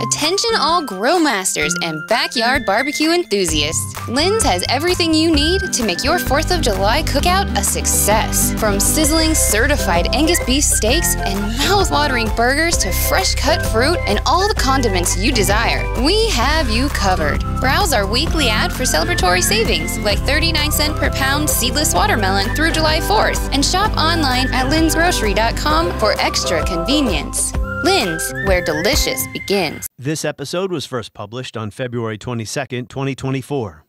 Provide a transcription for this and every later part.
Attention all grill masters and backyard barbecue enthusiasts. Lynn's has everything you need to make your 4th of July cookout a success. From sizzling certified Angus beef steaks and mouth-watering burgers to fresh-cut fruit and all the condiments you desire, we have you covered. Browse our weekly ad for celebratory savings like 39 cents per pound seedless watermelon through July 4th and shop online at lynsgrocery.com for extra convenience. Lynn's, where delicious begins. This episode was first published on February 22, 2024.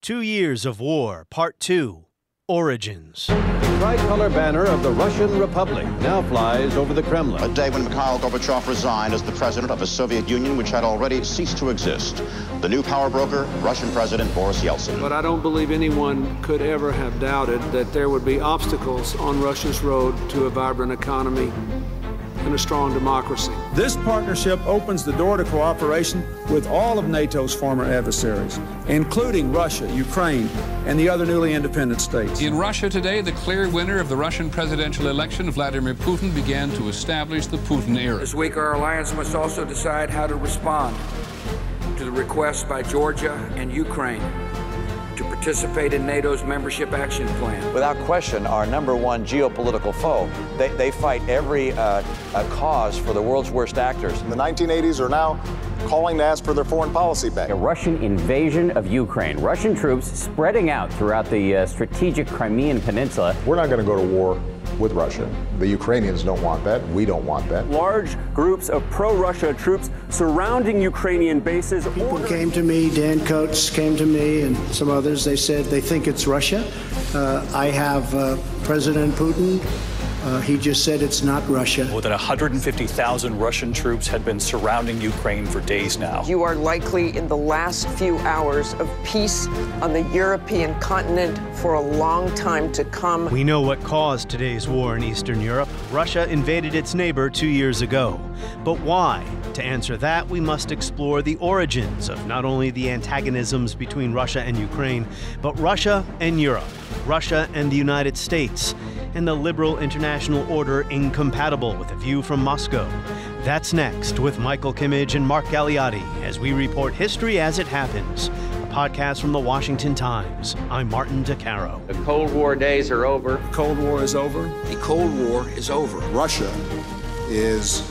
2 Years of War, Part 2, Origins. The tricolor banner of the Russian Republic now flies over the Kremlin. A day when Mikhail Gorbachev resigned as the president of a Soviet Union which had already ceased to exist. The new power broker, Russian President Boris Yeltsin. But I don't believe anyone could ever have doubted that there would be obstacles on Russia's road to a vibrant economy and a strong democracy. This partnership opens the door to cooperation with all of NATO's former adversaries, including Russia, Ukraine, and the other newly independent states. In Russia today, the clear winner of the Russian presidential election, Vladimir Putin, began to establish the Putin era. This week, our alliance must also decide how to respond to the request by Georgia and Ukraine to participate in NATO's membership action plan. Without question, our number one geopolitical foe. They fight every cause for the world's worst actors. The 1980s are now calling to ask for their foreign policy back. A Russian invasion of Ukraine. Russian troops spreading out throughout the strategic Crimean Peninsula. We're not going to go to war with Russia. The Ukrainians don't want that. We don't want that. Large groups of pro-Russia troops surrounding Ukrainian bases. People came to me, Dan Coates came to me, and some others. They said they think it's Russia. I have President Putin. He just said it's not Russia. More than 150,000 Russian troops had been surrounding Ukraine for days now. You are likely in the last few hours of peace on the European continent for a long time to come. We know what caused today's war in Eastern Europe. Russia invaded its neighbor 2 years ago. But why? To answer that, we must explore the origins of not only the antagonisms between Russia and Ukraine, but Russia and Europe, Russia and the United States, and the liberal international order incompatible with a view from Moscow. That's next with Michael Kimmage and Mark Galeotti as we report history as it happens, a podcast from the Washington Times. I'm Martin DeCaro. The Cold War days are over. The Cold War is over. The Cold War is over. Russia is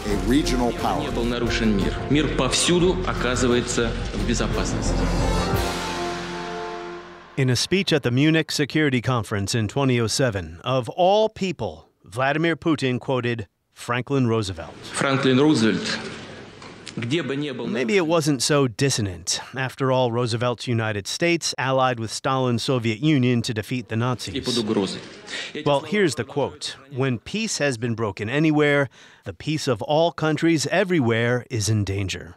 a regional power. Не был нарушен мир. Мир повсюду оказывается в безопасности. In a speech at the Munich Security Conference in 2007, of all people, Vladimir Putin quoted Franklin Roosevelt. Franklin Roosevelt. Где бы ни был. Maybe it wasn't so dissonant. After all, Roosevelt's United States allied with Stalin's Soviet Union to defeat the Nazis. Well, here's the quote. When peace has been broken anywhere, the peace of all countries everywhere is in danger.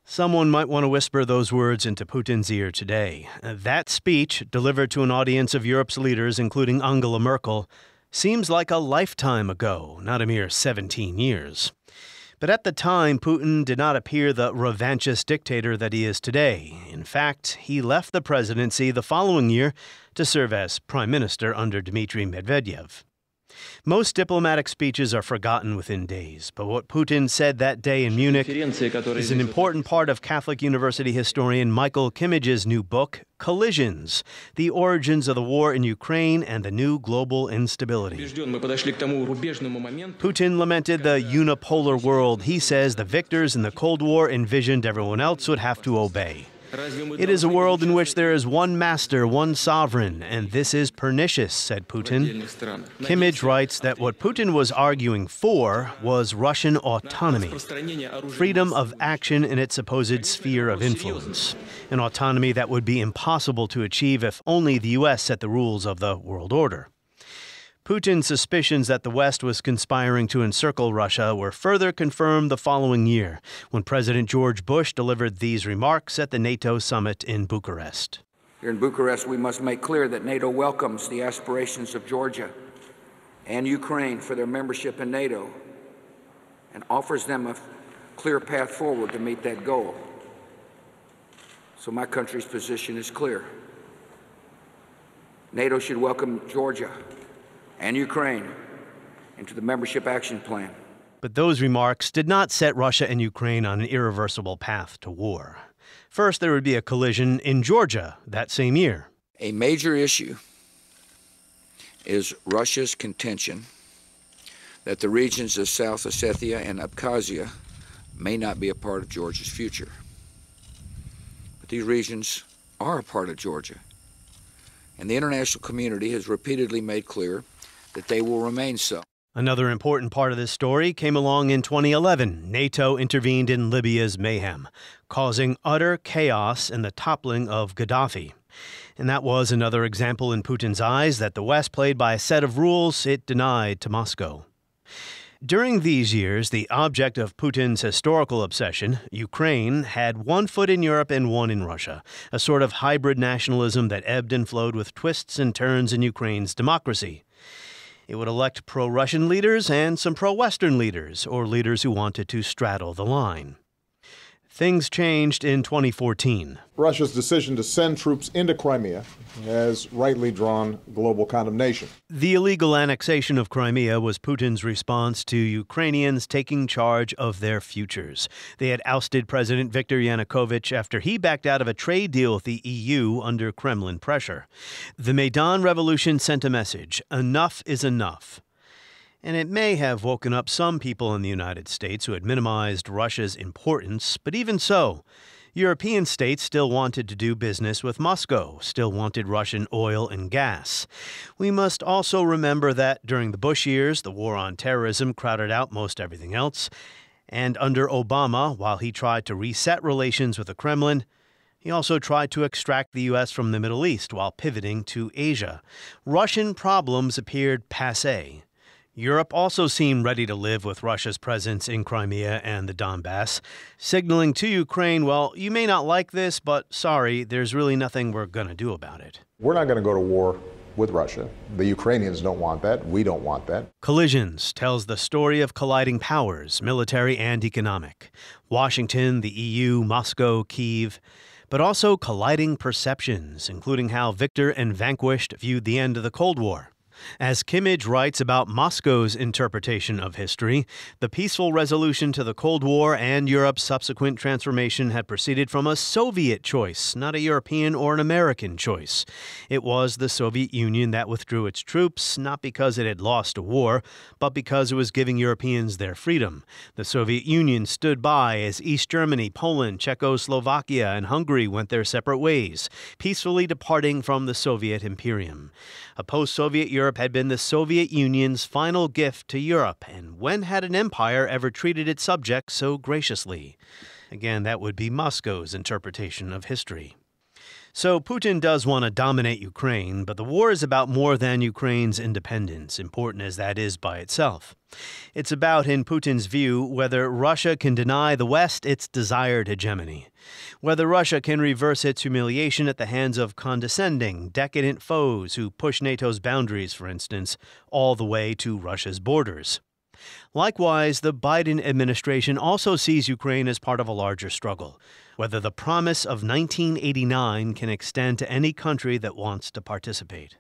Someone might want to whisper those words into Putin's ear today. That speech, delivered to an audience of Europe's leaders, including Angela Merkel, seems like a lifetime ago, not a mere 17 years. But at the time, Putin did not appear the revanchist dictator that he is today. In fact, he left the presidency the following year to serve as prime minister under Dmitry Medvedev. Most diplomatic speeches are forgotten within days, but what Putin said that day in Munich is an important part of Catholic University historian Michael Kimmage's new book, Collisions: The Origins of the War in Ukraine and the New Global Instability. Putin lamented the unipolar world he says the victors in the Cold War envisioned everyone else would have to obey. It is a world in which there is one master, one sovereign, and this is pernicious, said Putin. Kimmage writes that what Putin was arguing for was Russian autonomy, freedom of action in its supposed sphere of influence, an autonomy that would be impossible to achieve if only the U.S. set the rules of the world order. Putin's suspicions that the West was conspiring to encircle Russia were further confirmed the following year, when President George Bush delivered these remarks at the NATO summit in Bucharest. Here in Bucharest, we must make clear that NATO welcomes the aspirations of Georgia and Ukraine for their membership in NATO and offers them a clear path forward to meet that goal. So my country's position is clear. NATO should welcome Georgia and Ukraine into the membership action plan. But those remarks did not set Russia and Ukraine on an irreversible path to war. First, there would be a collision in Georgia that same year. A major issue is Russia's contention that the regions of South Ossetia and Abkhazia may not be a part of Georgia's future. But these regions are a part of Georgia, and the international community has repeatedly made clear that they will remain so. Another important part of this story came along in 2011. NATO intervened in Libya's mayhem, causing utter chaos and the toppling of Gaddafi. And that was another example in Putin's eyes that the West played by a set of rules it denied to Moscow. During these years, the object of Putin's historical obsession, Ukraine, had one foot in Europe and one in Russia, a sort of hybrid nationalism that ebbed and flowed with twists and turns in Ukraine's democracy. It would elect pro-Russian leaders and some pro-Western leaders, or leaders who wanted to straddle the line. Things changed in 2014. Russia's decision to send troops into Crimea has rightly drawn global condemnation. The illegal annexation of Crimea was Putin's response to Ukrainians taking charge of their futures. They had ousted President Viktor Yanukovych after he backed out of a trade deal with the EU under Kremlin pressure. The Maidan Revolution sent a message: enough is enough. And it may have woken up some people in the United States who had minimized Russia's importance, but even so, European states still wanted to do business with Moscow, still wanted Russian oil and gas. We must also remember that during the Bush years, the war on terrorism crowded out most everything else, and under Obama, while he tried to reset relations with the Kremlin, he also tried to extract the U.S. from the Middle East while pivoting to Asia. Russian problems appeared passé. Europe also seemed ready to live with Russia's presence in Crimea and the Donbass, signaling to Ukraine, well, you may not like this, but sorry, there's really nothing we're going to do about it. We're not going to go to war with Russia. The Ukrainians don't want that. We don't want that. Collisions tells the story of colliding powers, military and economic. Washington, the EU, Moscow, Kyiv, but also colliding perceptions, including how victor and vanquished viewed the end of the Cold War. As Kimmage writes about Moscow's interpretation of history, the peaceful resolution to the Cold War and Europe's subsequent transformation had proceeded from a Soviet choice, not a European or an American choice. It was the Soviet Union that withdrew its troops, not because it had lost a war, but because it was giving Europeans their freedom. The Soviet Union stood by as East Germany, Poland, Czechoslovakia, and Hungary went their separate ways, peacefully departing from the Soviet imperium. A post-Soviet Europe had been the Soviet Union's final gift to Europe, and when had an empire ever treated its subjects so graciously? Again, that would be Moscow's interpretation of history. So Putin does want to dominate Ukraine, but the war is about more than Ukraine's independence, important as that is by itself. It's about, in Putin's view, whether Russia can deny the West its desired hegemony, whether Russia can reverse its humiliation at the hands of condescending, decadent foes who push NATO's boundaries, for instance, all the way to Russia's borders. Likewise, the Biden administration also sees Ukraine as part of a larger struggle, whether the promise of 1989 can extend to any country that wants to participate.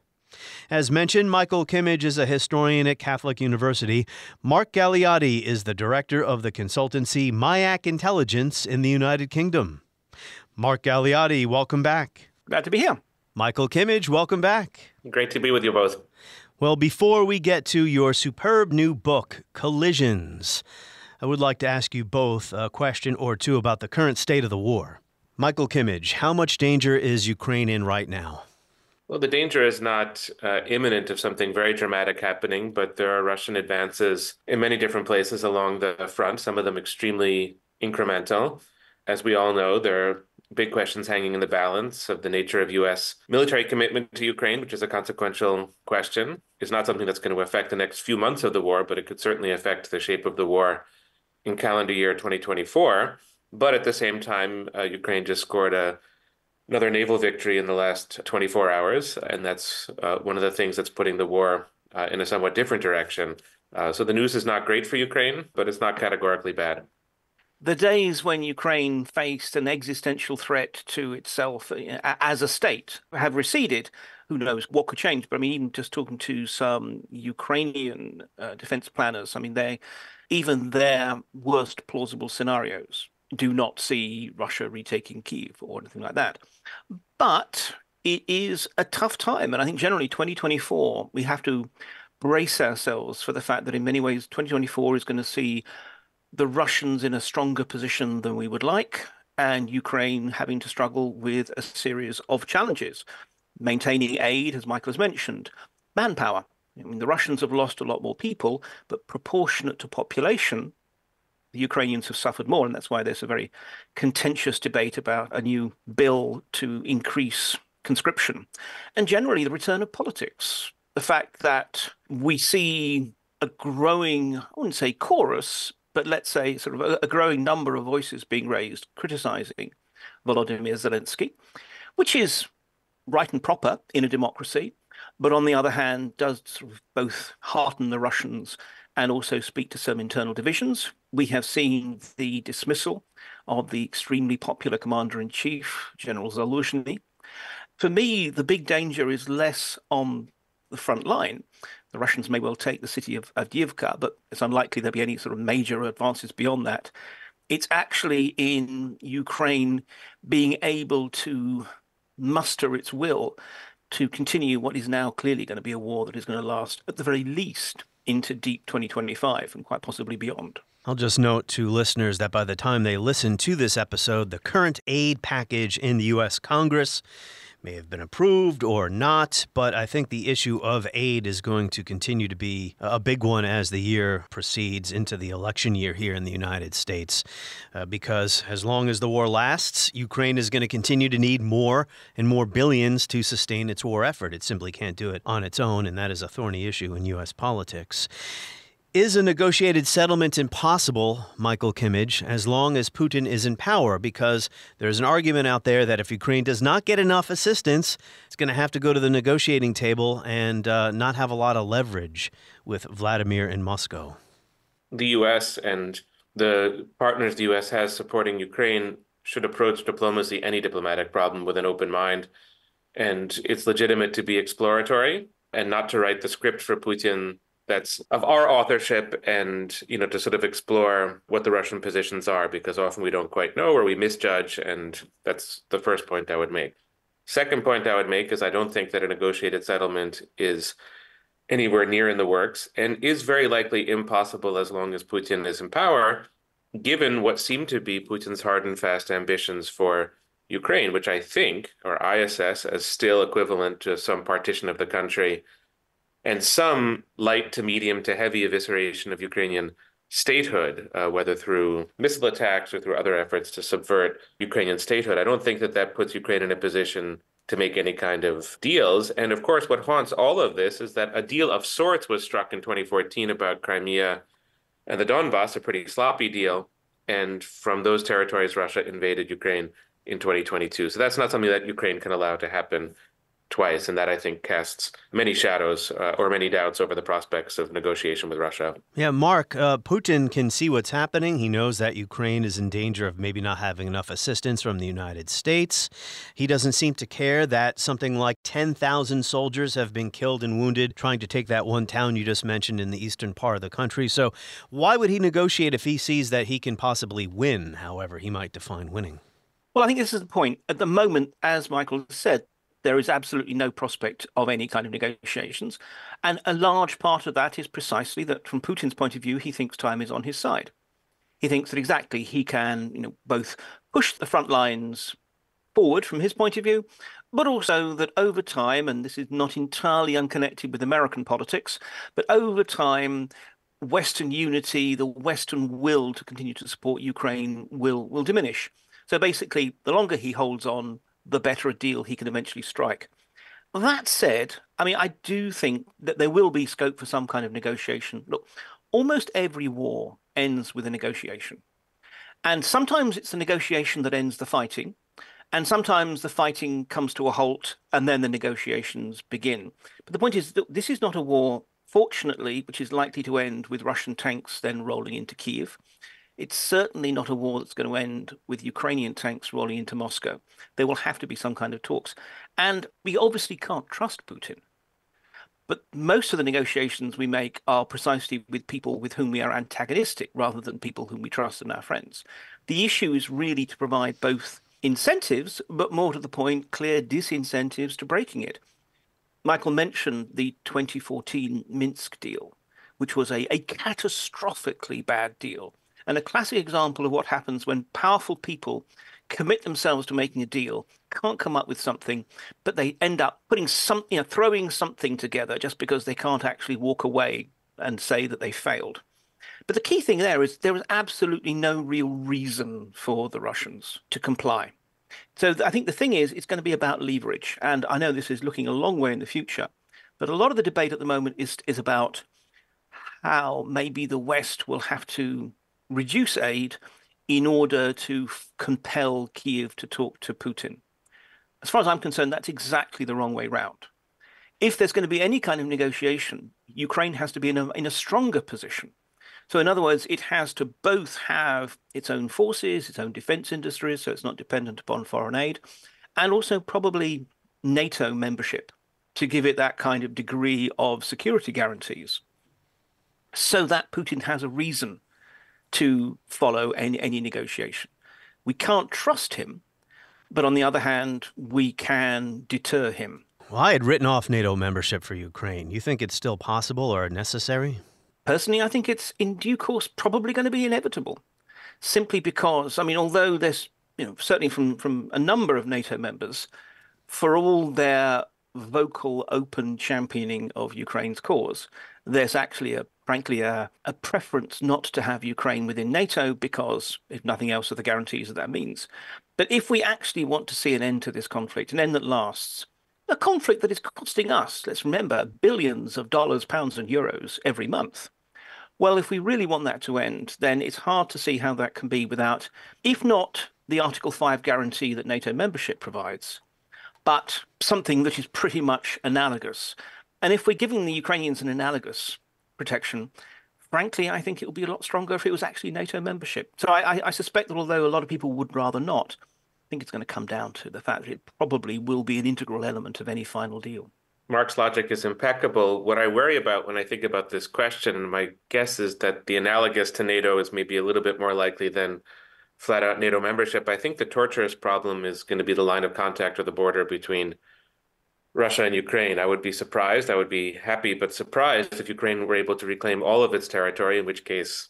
As mentioned, Michael Kimmage is a historian at Catholic University. Mark Galeotti is the director of the consultancy MIAC Intelligence in the United Kingdom. Mark Galeotti, welcome back. Glad to be here. Michael Kimmage, welcome back. Great to be with you both. Well, before we get to your superb new book, Collisions, I would like to ask you both a question or two about the current state of the war. Michael Kimmage, how much danger is Ukraine in right now? Well, the danger is not imminent of something very dramatic happening, but there are Russian advances in many different places along the front, some of them extremely incremental. As we all know, there are big questions hanging in the balance of the nature of U.S. military commitment to Ukraine, which is a consequential question. It's not something that's going to affect the next few months of the war, but it could certainly affect the shape of the war in calendar year 2024. But at the same time, Ukraine just scored another naval victory in the last 24 hours, and that's one of the things that's putting the war in a somewhat different direction. So the news is not great for Ukraine, but it's not categorically bad. the days when Ukraine faced an existential threat to itself as a state have receded. Who knows what could change? But I mean, even just talking to some Ukrainian defense planners, I mean, even their worst plausible scenarios do not see Russia retaking Kyiv or anything like that. But it is a tough time. And I think generally 2024, we have to brace ourselves for the fact that in many ways, 2024 is going to see the Russians in a stronger position than we would like, and Ukraine having to struggle with a series of challenges. Maintaining aid, as Michael has mentioned, manpower. I mean, the Russians have lost a lot more people, but proportionate to population, the Ukrainians have suffered more, and that's why there's a very contentious debate about a new bill to increase conscription. And generally, the return of politics. The fact that we see a growing, I wouldn't say chorus, but let's say sort of a growing number of voices being raised criticizing Volodymyr Zelensky, which is right and proper in a democracy, but on the other hand, does sort of both hearten the Russians and also speak to some internal divisions. We have seen the dismissal of the extremely popular commander-in-chief, General Zaluzhny. For me, the big danger is less on the front line. The Russians may well take the city of Avdiivka, but it's unlikely there'll be any sort of major advances beyond that. It's actually in Ukraine being able to muster its will to continue what is now clearly going to be a war that is going to last, at the very least, into deep 2025 and quite possibly beyond. I'll just note to listeners that by the time they listen to this episode, the current aid package in the U.S. Congress may have been approved or not, but I think the issue of aid is going to continue to be a big one as the year proceeds into the election year here in the United States, because as long as the war lasts, Ukraine is going to continue to need more and more billions to sustain its war effort. It simply can't do it on its own, and that is a thorny issue in U.S. politics. Is a negotiated settlement impossible, Michael Kimmage, as long as Putin is in power? Because there's an argument out there that if Ukraine does not get enough assistance, it's going to have to go to the negotiating table and not have a lot of leverage with Vladimir in Moscow. The U.S. and the partners the U.S. has supporting Ukraine should approach diplomacy, any diplomatic problem, with an open mind. And it's legitimate to be exploratory and not to write the script for Putin that's of our authorship, and, to sort of explore what the Russian positions are, because often we don't quite know or we misjudge. And that's the first point I would make. Second point I would make is I don't think that a negotiated settlement is anywhere near in the works and is very likely impossible as long as Putin is in power, given what seem to be Putin's hard and fast ambitions for Ukraine, which I think, or I assess, as still equivalent to some partition of the country and some light to medium to heavy evisceration of Ukrainian statehood, whether through missile attacks or through other efforts to subvert Ukrainian statehood. I don't think that that puts Ukraine in a position to make any kind of deals. And of course, what haunts all of this is that a deal of sorts was struck in 2014 about Crimea and the Donbass, a pretty sloppy deal. And from those territories, Russia invaded Ukraine in 2022. So that's not something that Ukraine can allow to happen twice, and that, I think, casts many shadows or many doubts over the prospects of negotiation with Russia. Yeah, Mark, Putin can see what's happening. He knows that Ukraine is in danger of maybe not having enough assistance from the United States. He doesn't seem to care that something like 10,000 soldiers have been killed and wounded trying to take that one town you just mentioned in the eastern part of the country. So why would he negotiate if he sees that he can possibly win, however he might define winning? Well, I think this is the point. At the moment, as Michael said, there is absolutely no prospect of any kind of negotiations. And a large part of that is precisely that from Putin's point of view, he thinks time is on his side. He thinks that exactly he can, both push the front lines forward from his point of view, but also that over time, and this is not entirely unconnected with American politics, but over time, Western unity, the Western will to continue to support Ukraine will diminish. So basically, the longer he holds on, the better a deal he can eventually strike. That said, I do think that there will be scope for some kind of negotiation. Look, almost every war ends with a negotiation. And sometimes it's the negotiation that ends the fighting. And sometimes the fighting comes to a halt and then the negotiations begin. But the point is that this is not a war, fortunately, which is likely to end with Russian tanks then rolling into Kyiv. It's certainly not a war that's going to end with Ukrainian tanks rolling into Moscow. There will have to be some kind of talks. And we obviously can't trust Putin. But most of the negotiations we make are precisely with people with whom we are antagonistic rather than people whom we trust and our friends. The issue is really to provide both incentives, but more to the point, clear disincentives to breaking it. Michael mentioned the 2014 Minsk deal, which was a catastrophically bad deal, and a classic example of what happens when powerful people commit themselves to making a deal, can't come up with something, but they end up putting something, throwing something together just because they can't actually walk away and say that they failed. But the key thing there was absolutely no real reason for the Russians to comply. So I think the thing is, it's going to be about leverage. And I know this is looking a long way in the future, but a lot of the debate at the moment is about how maybe the West will have to reduce aid in order to compel Kyiv to talk to Putin. As far as I'm concerned, that's exactly the wrong way round. If there's going to be any kind of negotiation, Ukraine has to be in a stronger position. So in other words, it has to both have its own forces, its own defense industries, so it's not dependent upon foreign aid, and also probably NATO membership to give it that kind of degree of security guarantees so that Putin has a reason to follow any negotiation. We can't trust him, but on the other hand, we can deter him. Well, I had written off NATO membership for Ukraine. You think it's still possible or necessary? Personally, I think it's in due course probably going to be inevitable, simply because, I mean, although there's, certainly from a number of NATO members, for all their vocal, open championing of Ukraine's cause, there's actually frankly a preference not to have Ukraine within NATO because, if nothing else, of the guarantees that means. But if we actually want to see an end to this conflict, an end that lasts, a conflict that is costing us, let's remember, billions of dollars, pounds and euros every month. Well, if we really want that to end, then it's hard to see how that can be without, if not the Article 5 guarantee that NATO membership provides, but something that is pretty much analogous. And if we're giving the Ukrainians an analogous protection, frankly, I think it would be a lot stronger if it was actually NATO membership. So I suspect that although a lot of people would rather not, I think it's going to come down to the fact that it probably will be an integral element of any final deal. Mark's logic is impeccable. What I worry about when I think about this question, my guess is that the analogous to NATO is maybe a little bit more likely than flat out NATO membership. I think the torturous problem is going to be the line of contact or the border between Russia and Ukraine. I would be surprised. I would be happy, but surprised if Ukraine were able to reclaim all of its territory, in which case,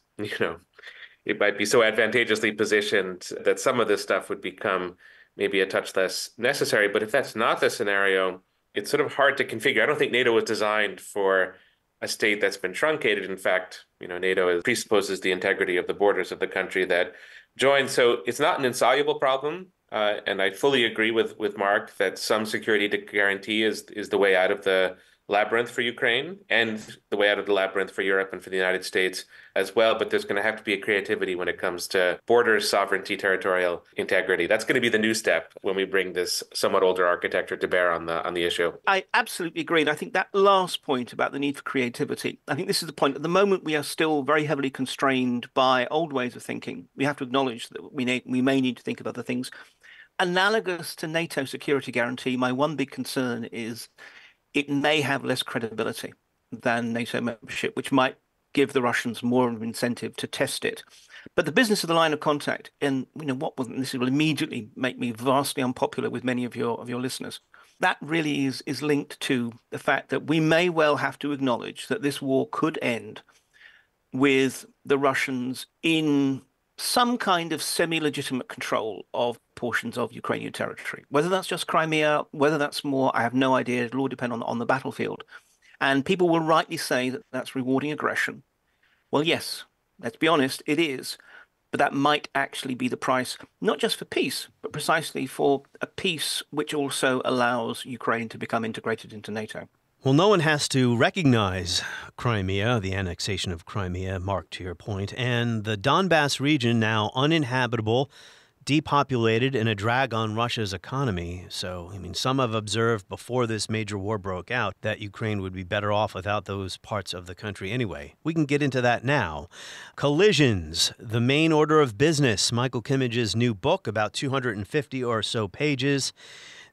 it might be so advantageously positioned that some of this stuff would become maybe a touch less necessary. But if that's not the scenario, it's sort of hard to configure. I don't think NATO was designed for a state that's been truncated. In fact, NATO presupposes the integrity of the borders of the country that joins. So it's not an insoluble problem. And I fully agree with Mark that some security guarantee is the way out of the labyrinth for Ukraine and the way out of the labyrinth for Europe and for the United States as well. But there's going to have to be a creativity when it comes to borders, sovereignty, territorial integrity. That's going to be the new step when we bring this somewhat older architecture to bear on the issue. I absolutely agree. And I think that last point about the need for creativity, I think this is the point. At the moment, we are still very heavily constrained by old ways of thinking. We have to acknowledge that we may need to think of other things. Analogous to NATO security guarantee, my one big concern is it may have less credibility than NATO membership, which might give the Russians more of an incentive to test it. But the business of the line of contact, and this will immediately make me vastly unpopular with many of your listeners. That really is linked to the fact that we may well have to acknowledge that this war could end with the Russians in some kind of semi-legitimate control of portions of Ukrainian territory. Whether that's just Crimea, whether that's more, I have no idea. It'll all depend on the battlefield. And people will rightly say that that's rewarding aggression. Well, yes, let's be honest, it is. But that might actually be the price, not just for peace, but precisely for a peace which also allows Ukraine to become integrated into NATO. Well, no one has to recognize Crimea, the annexation of Crimea, Mark, to your point, and the Donbass region now uninhabitable, depopulated and a drag on Russia's economy. So, I mean, some have observed before this major war broke out that Ukraine would be better off without those parts of the country anyway. We can get into that now. Collisions, the main order of business, Michael Kimmage's new book, about 250 or so pages,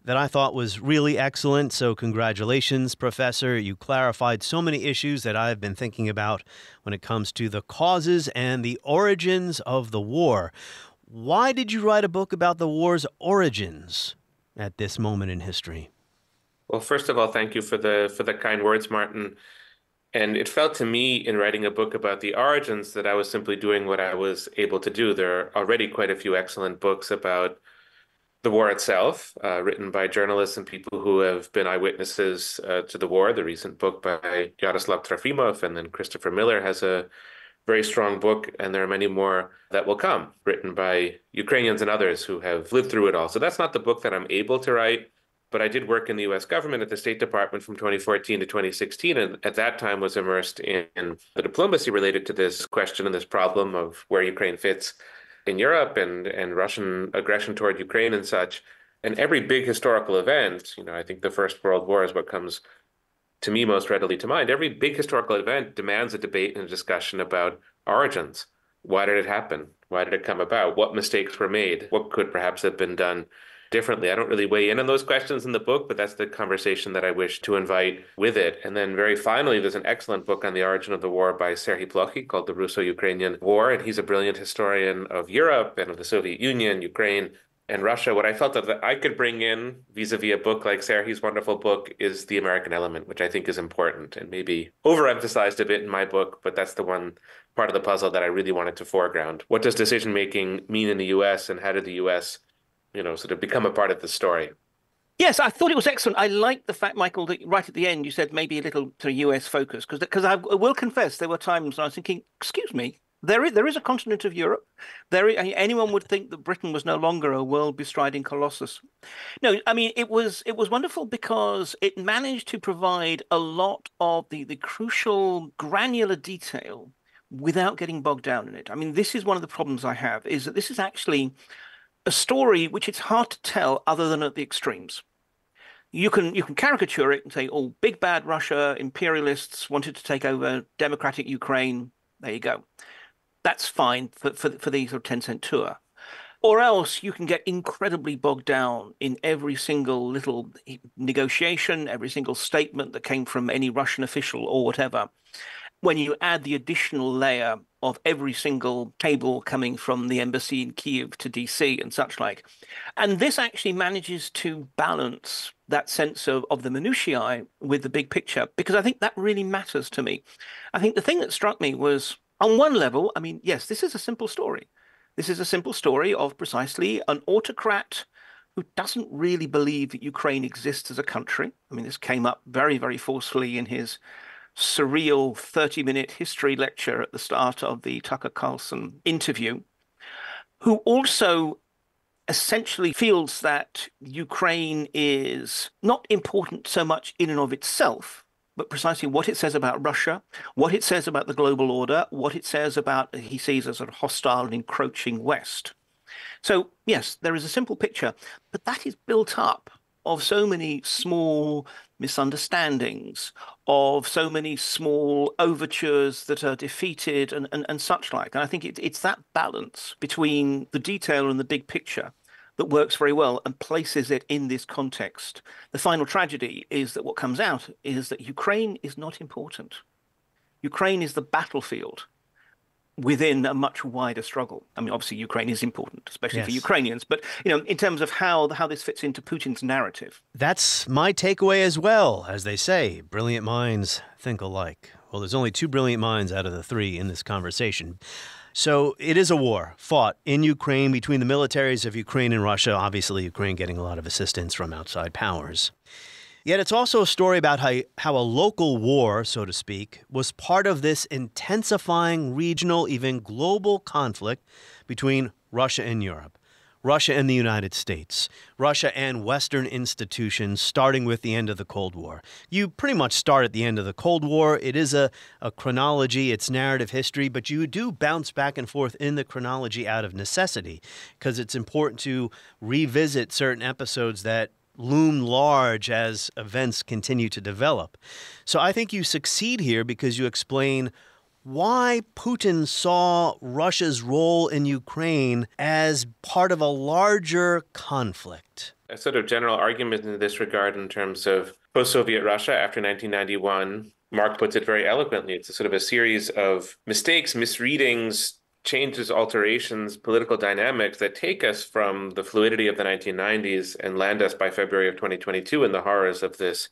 that I thought was really excellent. So congratulations, Professor. You clarified so many issues that I've been thinking about when it comes to the causes and the origins of the war. Why did you write a book about the war's origins at this moment in history? Well, first of all, thank you for the kind words, Martin. And it felt to me in writing a book about the origins that I was simply doing what I was able to do. There are already quite a few excellent books about the war itself, written by journalists and people who have been eyewitnesses to the war. The recent book by Yaroslav Trofimov and then Christopher Miller has a very strong book, and there are many more that will come, written by Ukrainians and others who have lived through it all. So that's not the book that I'm able to write, but I did work in the U.S. government at the State Department from 2014 to 2016, and at that time was immersed in the diplomacy related to this question and this problem of where Ukraine fits in Europe and Russian aggression toward Ukraine and such. And every big historical event, I think the First World War is what comes to me most readily to mind. Every big historical event demands a debate and a discussion about origins. Why did it happen? Why did it come about? What mistakes were made? What could perhaps have been done differently? I don't really weigh in on those questions in the book, but that's the conversation that I wish to invite with it. And then very finally, there's an excellent book on the origin of the war by Serhiy Plokhy called The Russo-Ukrainian War. And he's a brilliant historian of Europe and of the Soviet Union, Ukraine, and Russia. What I felt that I could bring in vis-a-vis a book like Serhiy's wonderful book is the American element, which I think is important and maybe overemphasized a bit in my book, but that's the one part of the puzzle that I really wanted to foreground. What does decision-making mean in the U.S. and how did the U.S., sort of become a part of the story? Yes, I thought it was excellent. I liked the fact, Michael, that right at the end you said maybe a little to US focus, because I will confess there were times when I was thinking, excuse me, there is a continent of Europe. Anyone would think that Britain was no longer a world bestriding colossus. No, I mean, it was wonderful because it managed to provide a lot of the crucial granular detail without getting bogged down in it. I mean, this is one of the problems I have, is that this is actually a story which it's hard to tell other than at the extremes. You can caricature it and say, oh, big bad Russia, imperialists wanted to take over democratic Ukraine. There you go. That's fine for the sort of 10-cent tour. Or else you can get incredibly bogged down in every single little negotiation, every single statement that came from any Russian official or whatever. When you add the additional layer of every single cable coming from the embassy in Kyiv to DC and such like. And this actually manages to balance that sense of the minutiae with the big picture, because I think that really matters to me. I think the thing that struck me was, on one level, I mean, yes, this is a simple story. This is a simple story of precisely an autocrat who doesn't really believe that Ukraine exists as a country. I mean, this came up very, very forcefully in his surreal 30-minute history lecture at the start of the Tucker Carlson interview, who also essentially feels that Ukraine is not important so much in and of itself, but precisely what it says about Russia, what it says about the global order, what it says about, he sees as a hostile and encroaching West. So, yes, there is a simple picture, but that is built up of so many small misunderstandings, of so many small overtures that are defeated and such like. And I think it's that balance between the detail and the big picture that works very well and places it in this context. The final tragedy is that what comes out is that Ukraine is not important. Ukraine is the battlefield within a much wider struggle. I mean, obviously, Ukraine is important, especially for Ukrainians. But, in terms of how this fits into Putin's narrative. That's my takeaway as well. As they say, brilliant minds think alike. Well, there's only two brilliant minds out of the three in this conversation. So it is a war fought in Ukraine between the militaries of Ukraine and Russia, obviously Ukraine getting a lot of assistance from outside powers. Yet it's also a story about how a local war, so to speak, was part of this intensifying regional, even global conflict between Russia and Europe. Russia and the United States, Russia and Western institutions, starting with the end of the Cold War. You pretty much start at the end of the Cold War. It is a chronology, it's narrative history, but you do bounce back and forth in the chronology out of necessity because it's important to revisit certain episodes that loom large as events continue to develop. So I think you succeed here because you explain why Putin saw Russia's role in Ukraine as part of a larger conflict. A sort of general argument in this regard in terms of post-Soviet Russia after 1991, Mark puts it very eloquently. It's a sort of a series of mistakes, misreadings, changes, alterations, political dynamics that take us from the fluidity of the 1990s and land us by February of 2022 in the horrors of this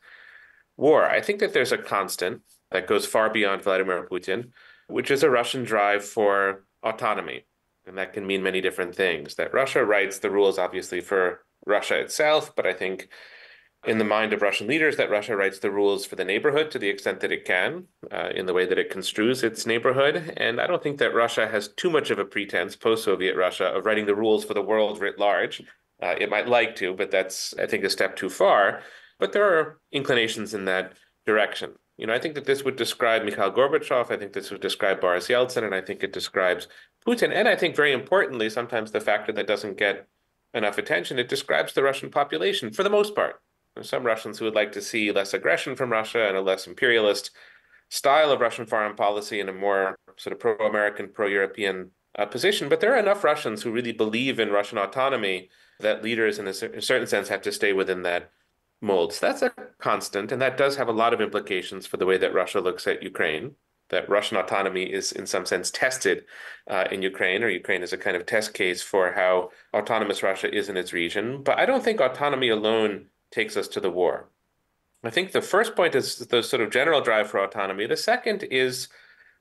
war. I think that there's a constant that goes far beyond Vladimir Putin, which is a Russian drive for autonomy. And that can mean many different things. That Russia writes the rules, obviously, for Russia itself, but I think in the mind of Russian leaders that Russia writes the rules for the neighborhood to the extent that it can, in the way that it construes its neighborhood. And I don't think that Russia has too much of a pretense, post-Soviet Russia, of writing the rules for the world writ large. It might like to, but that's, I think, a step too far. But there are inclinations in that direction. You know, I think that this would describe Mikhail Gorbachev, I think this would describe Boris Yeltsin, and I think it describes Putin. And I think very importantly, sometimes the factor that doesn't get enough attention, it describes the Russian population for the most part. There's some Russians who would like to see less aggression from Russia and a less imperialist style of Russian foreign policy and a more sort of pro-American, pro-European position. But there are enough Russians who really believe in Russian autonomy that leaders in a certain sense have to stay within that mold. So that's a constant, and that does have a lot of implications for the way that Russia looks at Ukraine, that Russian autonomy is in some sense tested in Ukraine, or Ukraine is a kind of test case for how autonomous Russia is in its region. But I don't think autonomy alone takes us to the war. I think the first point is the sort of general drive for autonomy. The second is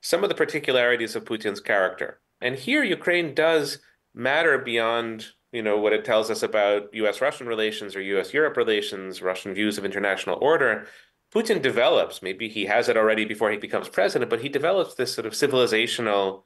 some of the particularities of Putin's character. And here Ukraine does matter beyond what it tells us about U.S.-Russian relations or U.S.-Europe relations, Russian views of international order. Putin develops, maybe he has it already before he becomes president, but he develops this sort of civilizational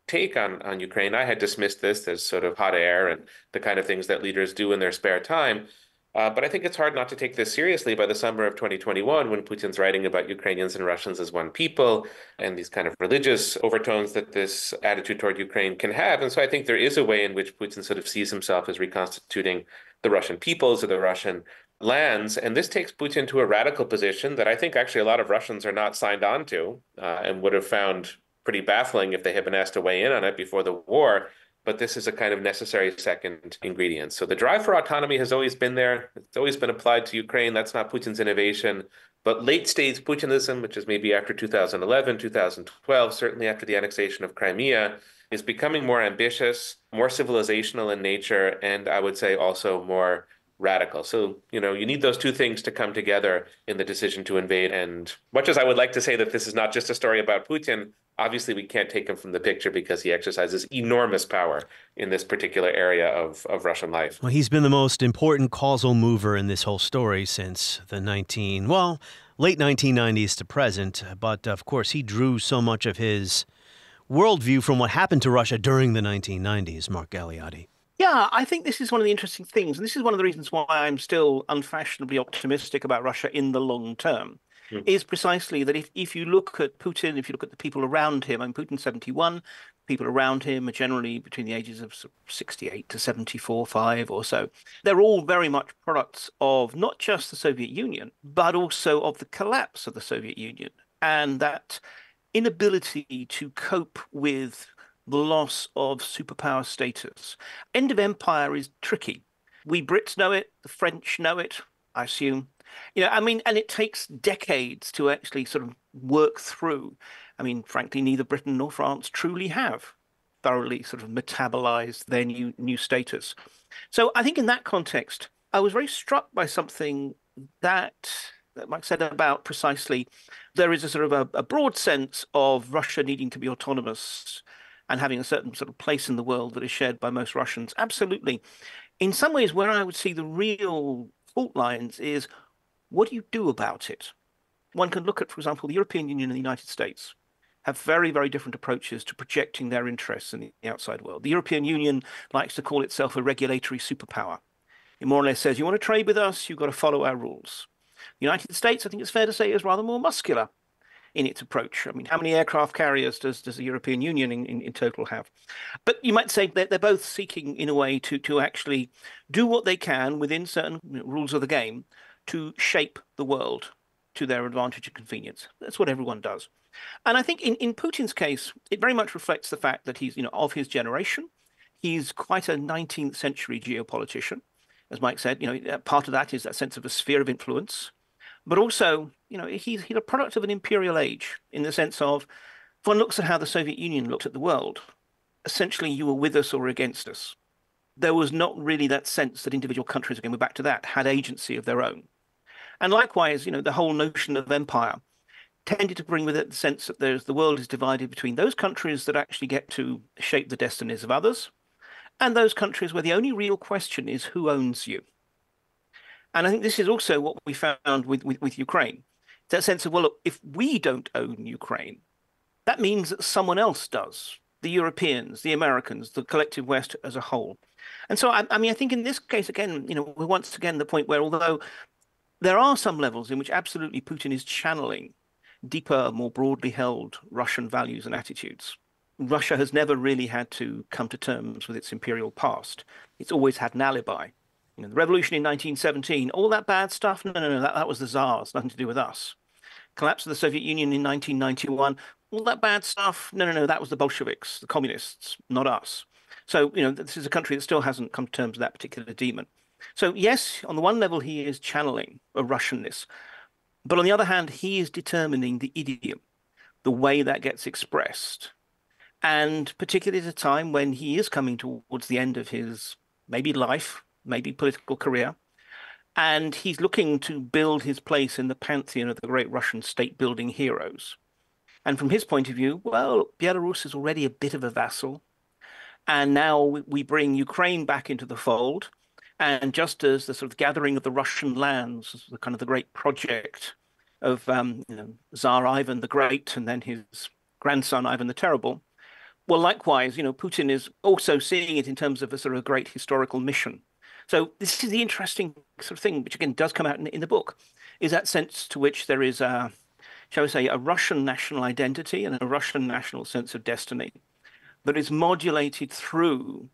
take on Ukraine. I had dismissed this as sort of hot air and the kind of things that leaders do in their spare time. But I think it's hard not to take this seriously by the summer of 2021 when Putin's writing about Ukrainians and Russians as one people and these kind of religious overtones that this attitude toward Ukraine can have. And so I think there is a way in which Putin sort of sees himself as reconstituting the Russian peoples or the Russian lands. And this takes Putin to a radical position that I think actually a lot of Russians are not signed on to and would have found pretty baffling if they had been asked to weigh in on it before the war. But this is a kind of necessary second ingredient. So the drive for autonomy has always been there. It's always been applied to Ukraine. That's not Putin's innovation. But late-stage Putinism, which is maybe after 2011, 2012, certainly after the annexation of Crimea, is becoming more ambitious, more civilizational in nature, and I would say also more radical. So, you need those two things to come together in the decision to invade. And much as I would like to say that this is not just a story about Putin, obviously we can't take him from the picture because he exercises enormous power in this particular area of Russian life. Well, he's been the most important causal mover in this whole story since the late 1990s to present. But of course, he drew so much of his worldview from what happened to Russia during the 1990s, Mark Galeotti. Yeah, I think this is one of the interesting things. And this is one of the reasons why I'm still unfashionably optimistic about Russia in the long term, is precisely that if you look at Putin, if you look at the people around him, Putin's 71, people around him are generally between the ages of 68 to 74, 5 or so. They're all very much products of not just the Soviet Union, but also of the collapse of the Soviet Union and that inability to cope with the loss of superpower status. End of empire is tricky. We Brits know it, the French know it, I assume. And it takes decades to actually sort of work through. Frankly, neither Britain nor France truly have thoroughly sort of metabolized their new status. So I think in that context, I was very struck by something that Mike said about precisely there is a sort of a broad sense of Russia needing to be autonomous and having a certain sort of place in the world that is shared by most Russians. Absolutely. In some ways, where I would see the real fault lines is, what do you do about it? One can look at, for example, the European Union and the United States have very, very different approaches to projecting their interests in the outside world. The European Union likes to call itself a regulatory superpower. It more or less says, you want to trade with us, you've got to follow our rules. The United States, I think it's fair to say, is rather more muscular in its approach. I mean, how many aircraft carriers does the European Union in total have? But you might say that they're both seeking, in a way, to actually do what they can within certain rules of the game to shape the world to their advantage and convenience. That's what everyone does. And I think in Putin's case, it very much reflects the fact that he's, of his generation. He's quite a 19th century geopolitician. As Mike said, part of that is that sense of a sphere of influence. But also, he's a product of an imperial age in the sense of, if one looks at how the Soviet Union looked at the world, essentially you were with us or against us. There was not really that sense that individual countries, again, we're back to that, had agency of their own. And likewise, the whole notion of empire tended to bring with it the sense that the world is divided between those countries that actually get to shape the destinies of others, and those countries where the only real question is who owns you. And I think this is also what we found with Ukraine. That sense of, well, look, if we don't own Ukraine, that means that someone else does. The Europeans, the Americans, the collective West as a whole. And so, I mean, I think in this case, again, we're once again the point where, although there are some levels in which absolutely Putin is channeling deeper, more broadly held Russian values and attitudes, Russia has never really had to come to terms with its imperial past. It's always had an alibi. The revolution in 1917, all that bad stuff, no, that was the Tsars, nothing to do with us. Collapse of the Soviet Union in 1991, all that bad stuff, no, that was the Bolsheviks, the communists, not us. So, this is a country that still hasn't come to terms with that particular demon. So, yes, on the one level, he is channeling a Russianness. But on the other hand, he is determining the idiom, the way that gets expressed. And particularly at a time when he is coming towards the end of his maybe life, maybe political career, and he's looking to build his place in the pantheon of the great Russian state-building heroes. And from his point of view, well, Belarus is already a bit of a vassal, and now we bring Ukraine back into the fold, and just as the sort of gathering of the Russian lands, the kind of the great project of Tsar Ivan the Great and then his grandson Ivan the Terrible, well, likewise, Putin is also seeing it in terms of a sort of great historical mission. So this is the interesting sort of thing, which again does come out in the book, is that sense to which there is a, shall we say, a Russian national identity and a Russian national sense of destiny that is modulated through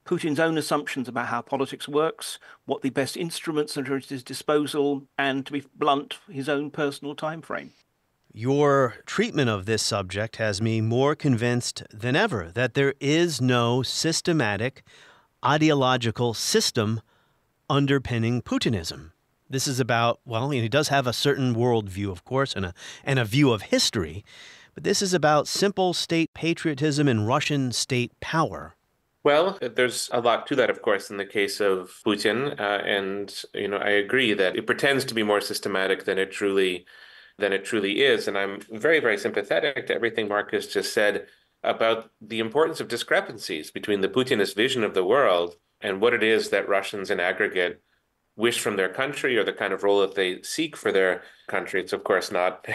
Putin's own assumptions about how politics works, what the best instruments are at his disposal, and, to be blunt, his own personal time frame. Your treatment of this subject has me more convinced than ever that there is no systematic ideological system underpinning Putinism. This is about, well, he does have a certain worldview, of course, and a view of history, but this is about simple state patriotism and Russian state power. Well, there's a lot to that, of course, in the case of Putin, and I agree that it pretends to be more systematic than it truly is, and I'm very, very sympathetic to everything Marcus just said about the importance of discrepancies between the Putinist vision of the world and what it is that Russians in aggregate wish from their country or the kind of role that they seek for their country. It's, of course, not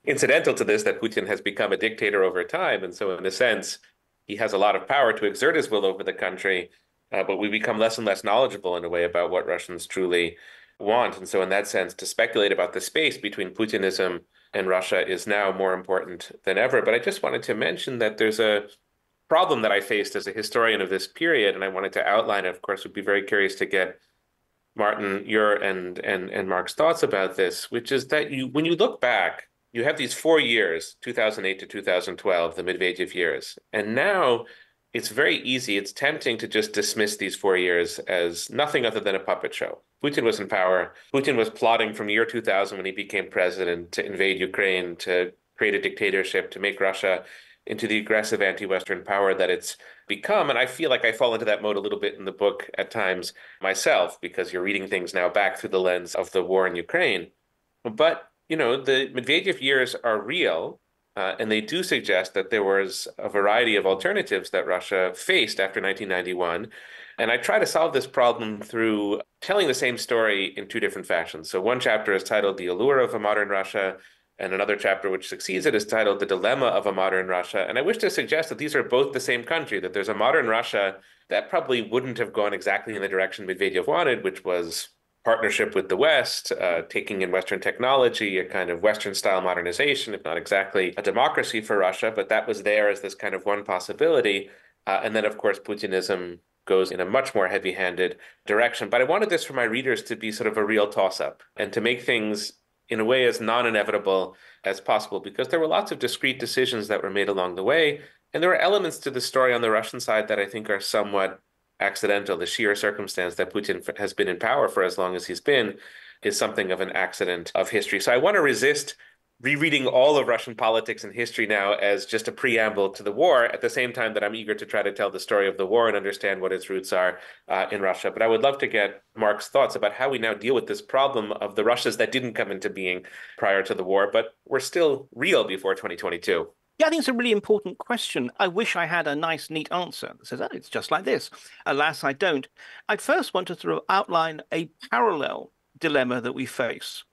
incidental to this that Putin has become a dictator over time. And so, in a sense, he has a lot of power to exert his will over the country, but we become less and less knowledgeable in a way about what Russians truly want. And so, in that sense, to speculate about the space between Putinism and Russia is now more important than ever. But I just wanted to mention that there's a problem that I faced as a historian of this period, and I wanted to outline it. Of course, would be very curious to get Martin, your and Mark's thoughts about this, which is that when you look back, you have these 4 years, 2008 to 2012, the Medvedev years. And now it's very easy, it's tempting to just dismiss these 4 years as nothing other than a puppet show. Putin was in power. Putin was plotting from year 2000 when he became president to invade Ukraine, to create a dictatorship, to make Russia into the aggressive anti-Western power that it's become. And I feel like I fall into that mode a little bit in the book at times myself, because you're reading things now back through the lens of the war in Ukraine. But, the Medvedev years are real, and they do suggest that there was a variety of alternatives that Russia faced after 1991. And I try to solve this problem through telling the same story in two different fashions. So one chapter is titled The Allure of a Modern Russia. and another chapter which succeeds it is titled The Dilemma of a Modern Russia. And I wish to suggest that these are both the same country, that there's a modern Russia that probably wouldn't have gone exactly in the direction Medvedev wanted, which was partnership with the West, taking in Western technology, a kind of Western-style modernization, if not exactly a democracy for Russia, but that was there as this kind of one possibility. And then, of course, Putinism goes in a much more heavy-handed direction. But I wanted this for my readers to be sort of a real toss-up and to make things in a way as non-inevitable as possible, because there were lots of discrete decisions that were made along the way. And there were elements to the story on the Russian side that I think are somewhat accidental. The sheer circumstance that Putin has been in power for as long as he's been is something of an accident of history. So I want to resist rereading all of Russian politics and history now as just a preamble to the war, at the same time that I'm eager to try to tell the story of the war and understand what its roots are in Russia. But I would love to get Mark's thoughts about how we now deal with this problem of the Russias that didn't come into being prior to the war, but were still real before 2022. Yeah, I think it's a really important question. I wish I had a nice, neat answer that says, oh, it's just like this. Alas, I don't. I'd first want to sort of outline a parallel dilemma that we face.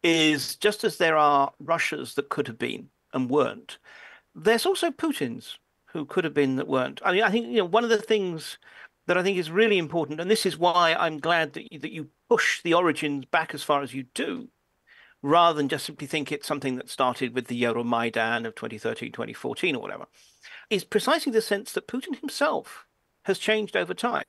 Is just as there are Russias that could have been and weren't, there's also Putins who could have been that weren't. I mean, I think, one of the things that I think is really important, and this is why I'm glad that you push the origins back as far as you do, rather than just simply think it's something that started with the Euromaidan of 2013, 2014 or whatever, is precisely the sense that Putin himself has changed over time.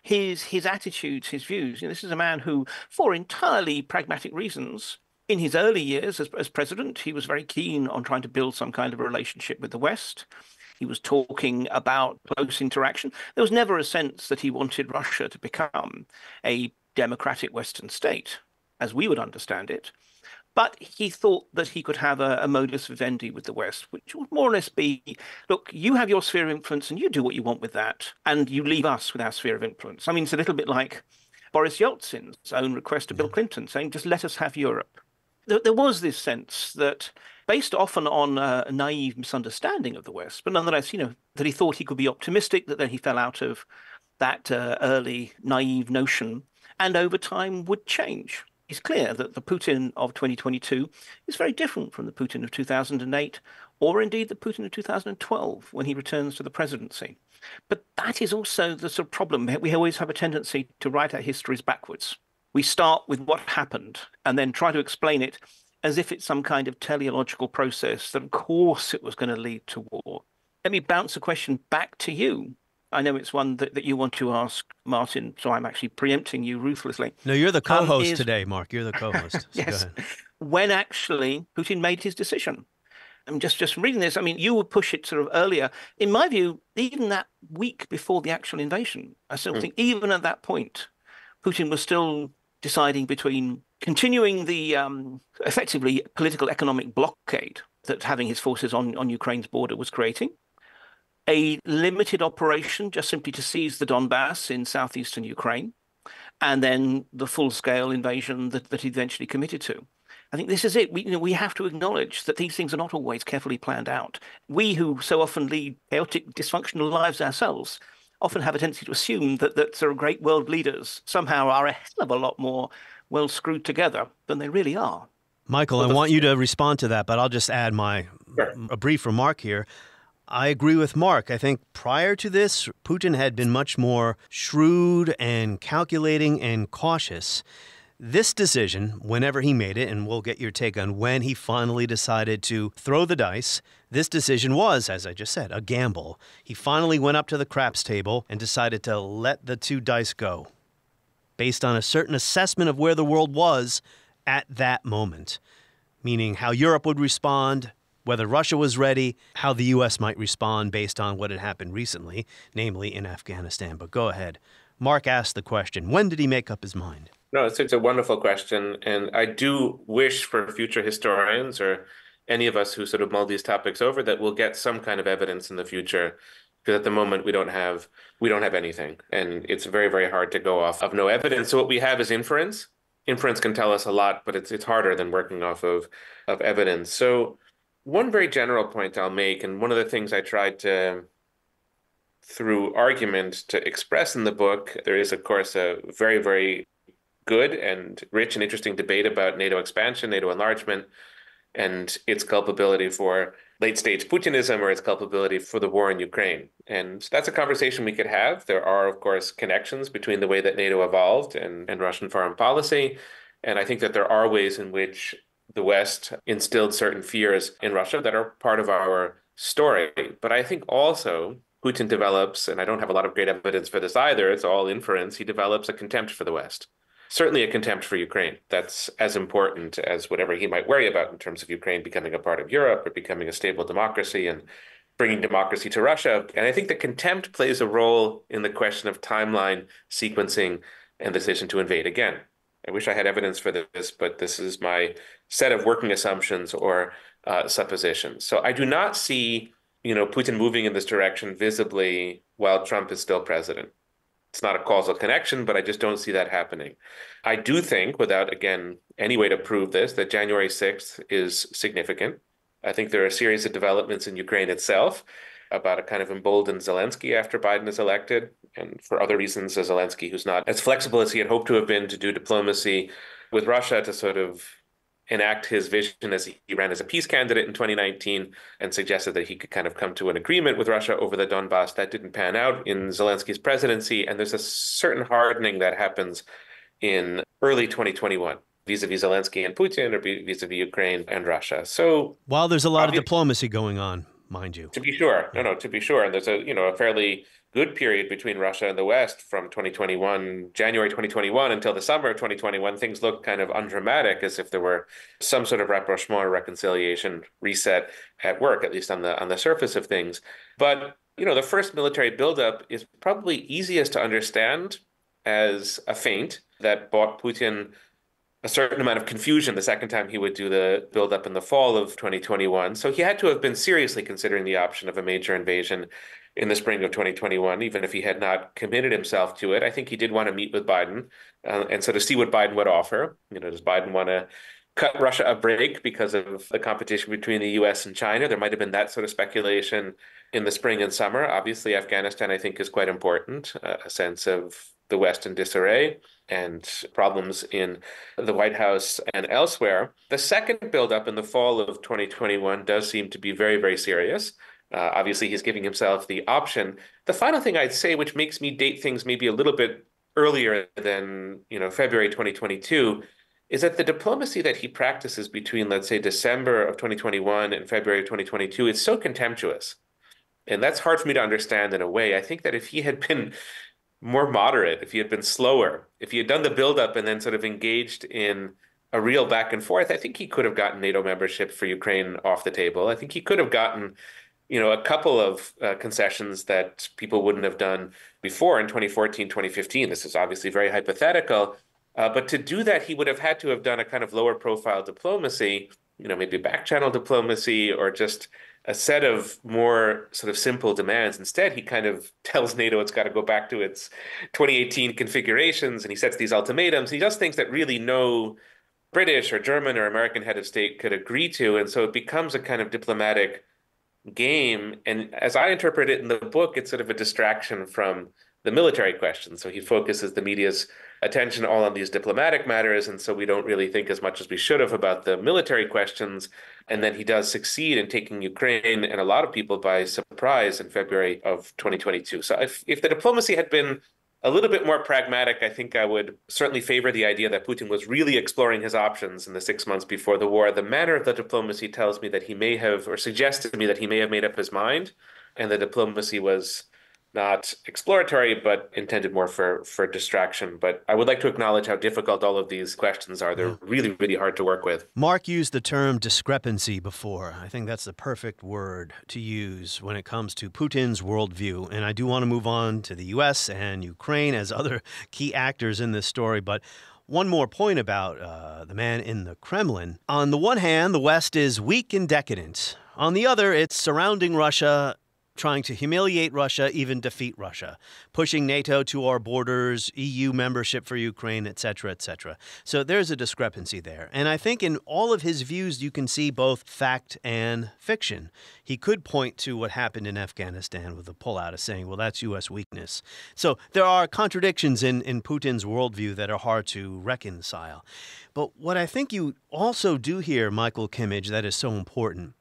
His attitudes, his views. This is a man who, for entirely pragmatic reasons, in his early years as president, he was very keen on trying to build some kind of a relationship with the West. He was talking about close interaction. There was never a sense that he wanted Russia to become a democratic Western state, as we would understand it. But he thought that he could have a modus vivendi with the West, which would more or less be, look, you have your sphere of influence and you do what you want with that, and you leave us with our sphere of influence. I mean, it's a little bit like Boris Yeltsin's own request to Bill Clinton, saying, just let us have Europe. There was this sense that, based often on a naive misunderstanding of the West, but nonetheless, that he thought he could be optimistic, that then he fell out of that early naive notion, and over time would change. It's clear that the Putin of 2022 is very different from the Putin of 2008, or indeed the Putin of 2012, when he returns to the presidency. But that is also the sort of problem. We always have a tendency to write our histories backwards. We start with what happened and then try to explain it as if it's some kind of teleological process that, of course, it was going to lead to war. Let me bounce a question back to you. I know it's one that you want to ask, Martin, so I'm actually preempting you ruthlessly. No, you're the co-host today, Mark. You're the co-host. Yes. Go ahead. When actually Putin made his decision. I'm just reading this. I mean, you would push it sort of earlier. In my view, even that week before the actual invasion, I still think even at that point, Putin was still deciding between continuing the effectively political economic blockade that having his forces on Ukraine's border was creating, a limited operation just simply to seize the Donbass in southeastern Ukraine, and then the full-scale invasion that he eventually committed to. I think this is it. We have to acknowledge that these things are not always carefully planned out. We who so often lead chaotic, dysfunctional lives ourselves often have a tendency to assume that sort of great world leaders somehow are a hell of a lot more well screwed together than they really are. Michael, I want you to respond to that, but I'll just add a brief remark here. I agree with Mark. I think prior to this, Putin had been much more shrewd and calculating and cautious. This decision, whenever he made it, and we'll get your take on when he finally decided to throw the dice, this decision was, as I just said, a gamble. He finally went up to the craps table and decided to let the two dice go, based on a certain assessment of where the world was at that moment, meaning how Europe would respond, whether Russia was ready, how the U.S. might respond based on what had happened recently, namely in Afghanistan. But go ahead. Mark asked the question, when did he make up his mind? No, it's a wonderful question. And I do wish for future historians or any of us who sort of mull these topics over that we'll get some kind of evidence in the future. Because at the moment we don't have anything. And it's very, very hard to go off of no evidence. So what we have is inference. Inference can tell us a lot, but it's harder than working off of evidence. So one very general point I'll make, and one of the things I tried to, through argument, to express in the book, there is, of course, a very, very good and rich and interesting debate about NATO expansion, NATO enlargement, and its culpability for late-stage Putinism or its culpability for the war in Ukraine. And that's a conversation we could have. There are, of course, connections between the way that NATO evolved and Russian foreign policy. And I think that there are ways in which the West instilled certain fears in Russia that are part of our story. But I think also Putin develops, and I don't have a lot of great evidence for this either, it's all inference, he develops a contempt for the West. Certainly a contempt for Ukraine. That's as important as whatever he might worry about in terms of Ukraine becoming a part of Europe or becoming a stable democracy and bringing democracy to Russia. And I think the contempt plays a role in the question of timeline, sequencing, and the decision to invade again. I wish I had evidence for this, but this is my set of working assumptions or suppositions. So I do not see, Putin moving in this direction visibly while Trump is still president. It's not a causal connection, but I just don't see that happening. I do think, without, again, any way to prove this, that January 6th is significant. I think there are a series of developments in Ukraine itself about a kind of emboldened Zelensky after Biden is elected, and for other reasons, a Zelensky who's not as flexible as he had hoped to have been to do diplomacy with Russia to sort of enact his vision as he ran as a peace candidate in 2019 and suggested that he could kind of come to an agreement with Russia over the Donbass. That didn't pan out in Zelensky's presidency, and there's a certain hardening that happens in early 2021 vis-a-vis Zelensky and Putin or vis-a-vis Ukraine and Russia. So while there's a lot of diplomacy going on, mind you. To be sure. To be sure. And there's a fairly good period between Russia and the West from January 2021 until the summer of 2021. Things look kind of undramatic, as if there were some sort of rapprochement or reconciliation reset at work, at least on the surface of things. But, the first military buildup is probably easiest to understand as a feint that bought Putin a certain amount of confusion the second time he would do the buildup in the fall of 2021. So he had to have been seriously considering the option of a major invasion in the spring of 2021, even if he had not committed himself to it. I think he did want to meet with Biden and so to see what Biden would offer. Does Biden want to cut Russia a break because of the competition between the U.S. and China? There might have been that sort of speculation in the spring and summer. Obviously, Afghanistan, I think, is quite important, a sense of the West in disarray and problems in the White House and elsewhere. The second buildup in the fall of 2021 does seem to be very, very serious. Obviously, he's giving himself the option. The final thing I'd say, which makes me date things maybe a little bit earlier than February 2022, is that the diplomacy that he practices between, let's say, December of 2021 and February of 2022 is so contemptuous. And that's hard for me to understand in a way. I think that if he had been more moderate, if he had been slower, if he had done the buildup and then sort of engaged in a real back and forth, I think he could have gotten NATO membership for Ukraine off the table. I think he could have gotten, a couple of concessions that people wouldn't have done before in 2014, 2015. This is obviously very hypothetical. But to do that, he would have had to have done a kind of lower profile diplomacy, maybe back channel diplomacy or just a set of more sort of simple demands. Instead, he kind of tells NATO it's got to go back to its 2018 configurations, and he sets these ultimatums. He does things that really no British or German or American head of state could agree to. And so it becomes a kind of diplomatic game. And as I interpret it in the book, it's sort of a distraction from the military question. So he focuses the media's attention all on these diplomatic matters. And so we don't really think as much as we should have about the military questions. And then he does succeed in taking Ukraine and a lot of people by surprise in February of 2022. So if the diplomacy had been a little bit more pragmatic, I think I would certainly favor the idea that Putin was really exploring his options in the 6 months before the war. The manner of the diplomacy tells me that he may have, or suggested to me that he may have made up his mind, and the diplomacy was not exploratory, but intended more for distraction. But I would like to acknowledge how difficult all of these questions are. They're really, really hard to work with. Mark used the term discrepancy before. I think that's the perfect word to use when it comes to Putin's worldview. And I do want to move on to the U.S. and Ukraine as other key actors in this story. But one more point about the man in the Kremlin. On the one hand, the West is weak and decadent. On the other, it's surrounding Russia trying to humiliate Russia, even defeat Russia, pushing NATO to our borders, EU membership for Ukraine, etc., etc. So there's a discrepancy there. And I think in all of his views, you can see both fact and fiction. He could point to what happened in Afghanistan with the pullout as saying, well, that's U.S. weakness. So there are contradictions in Putin's worldview that are hard to reconcile. But what I think you also do here, Michael Kimmage, that is so important,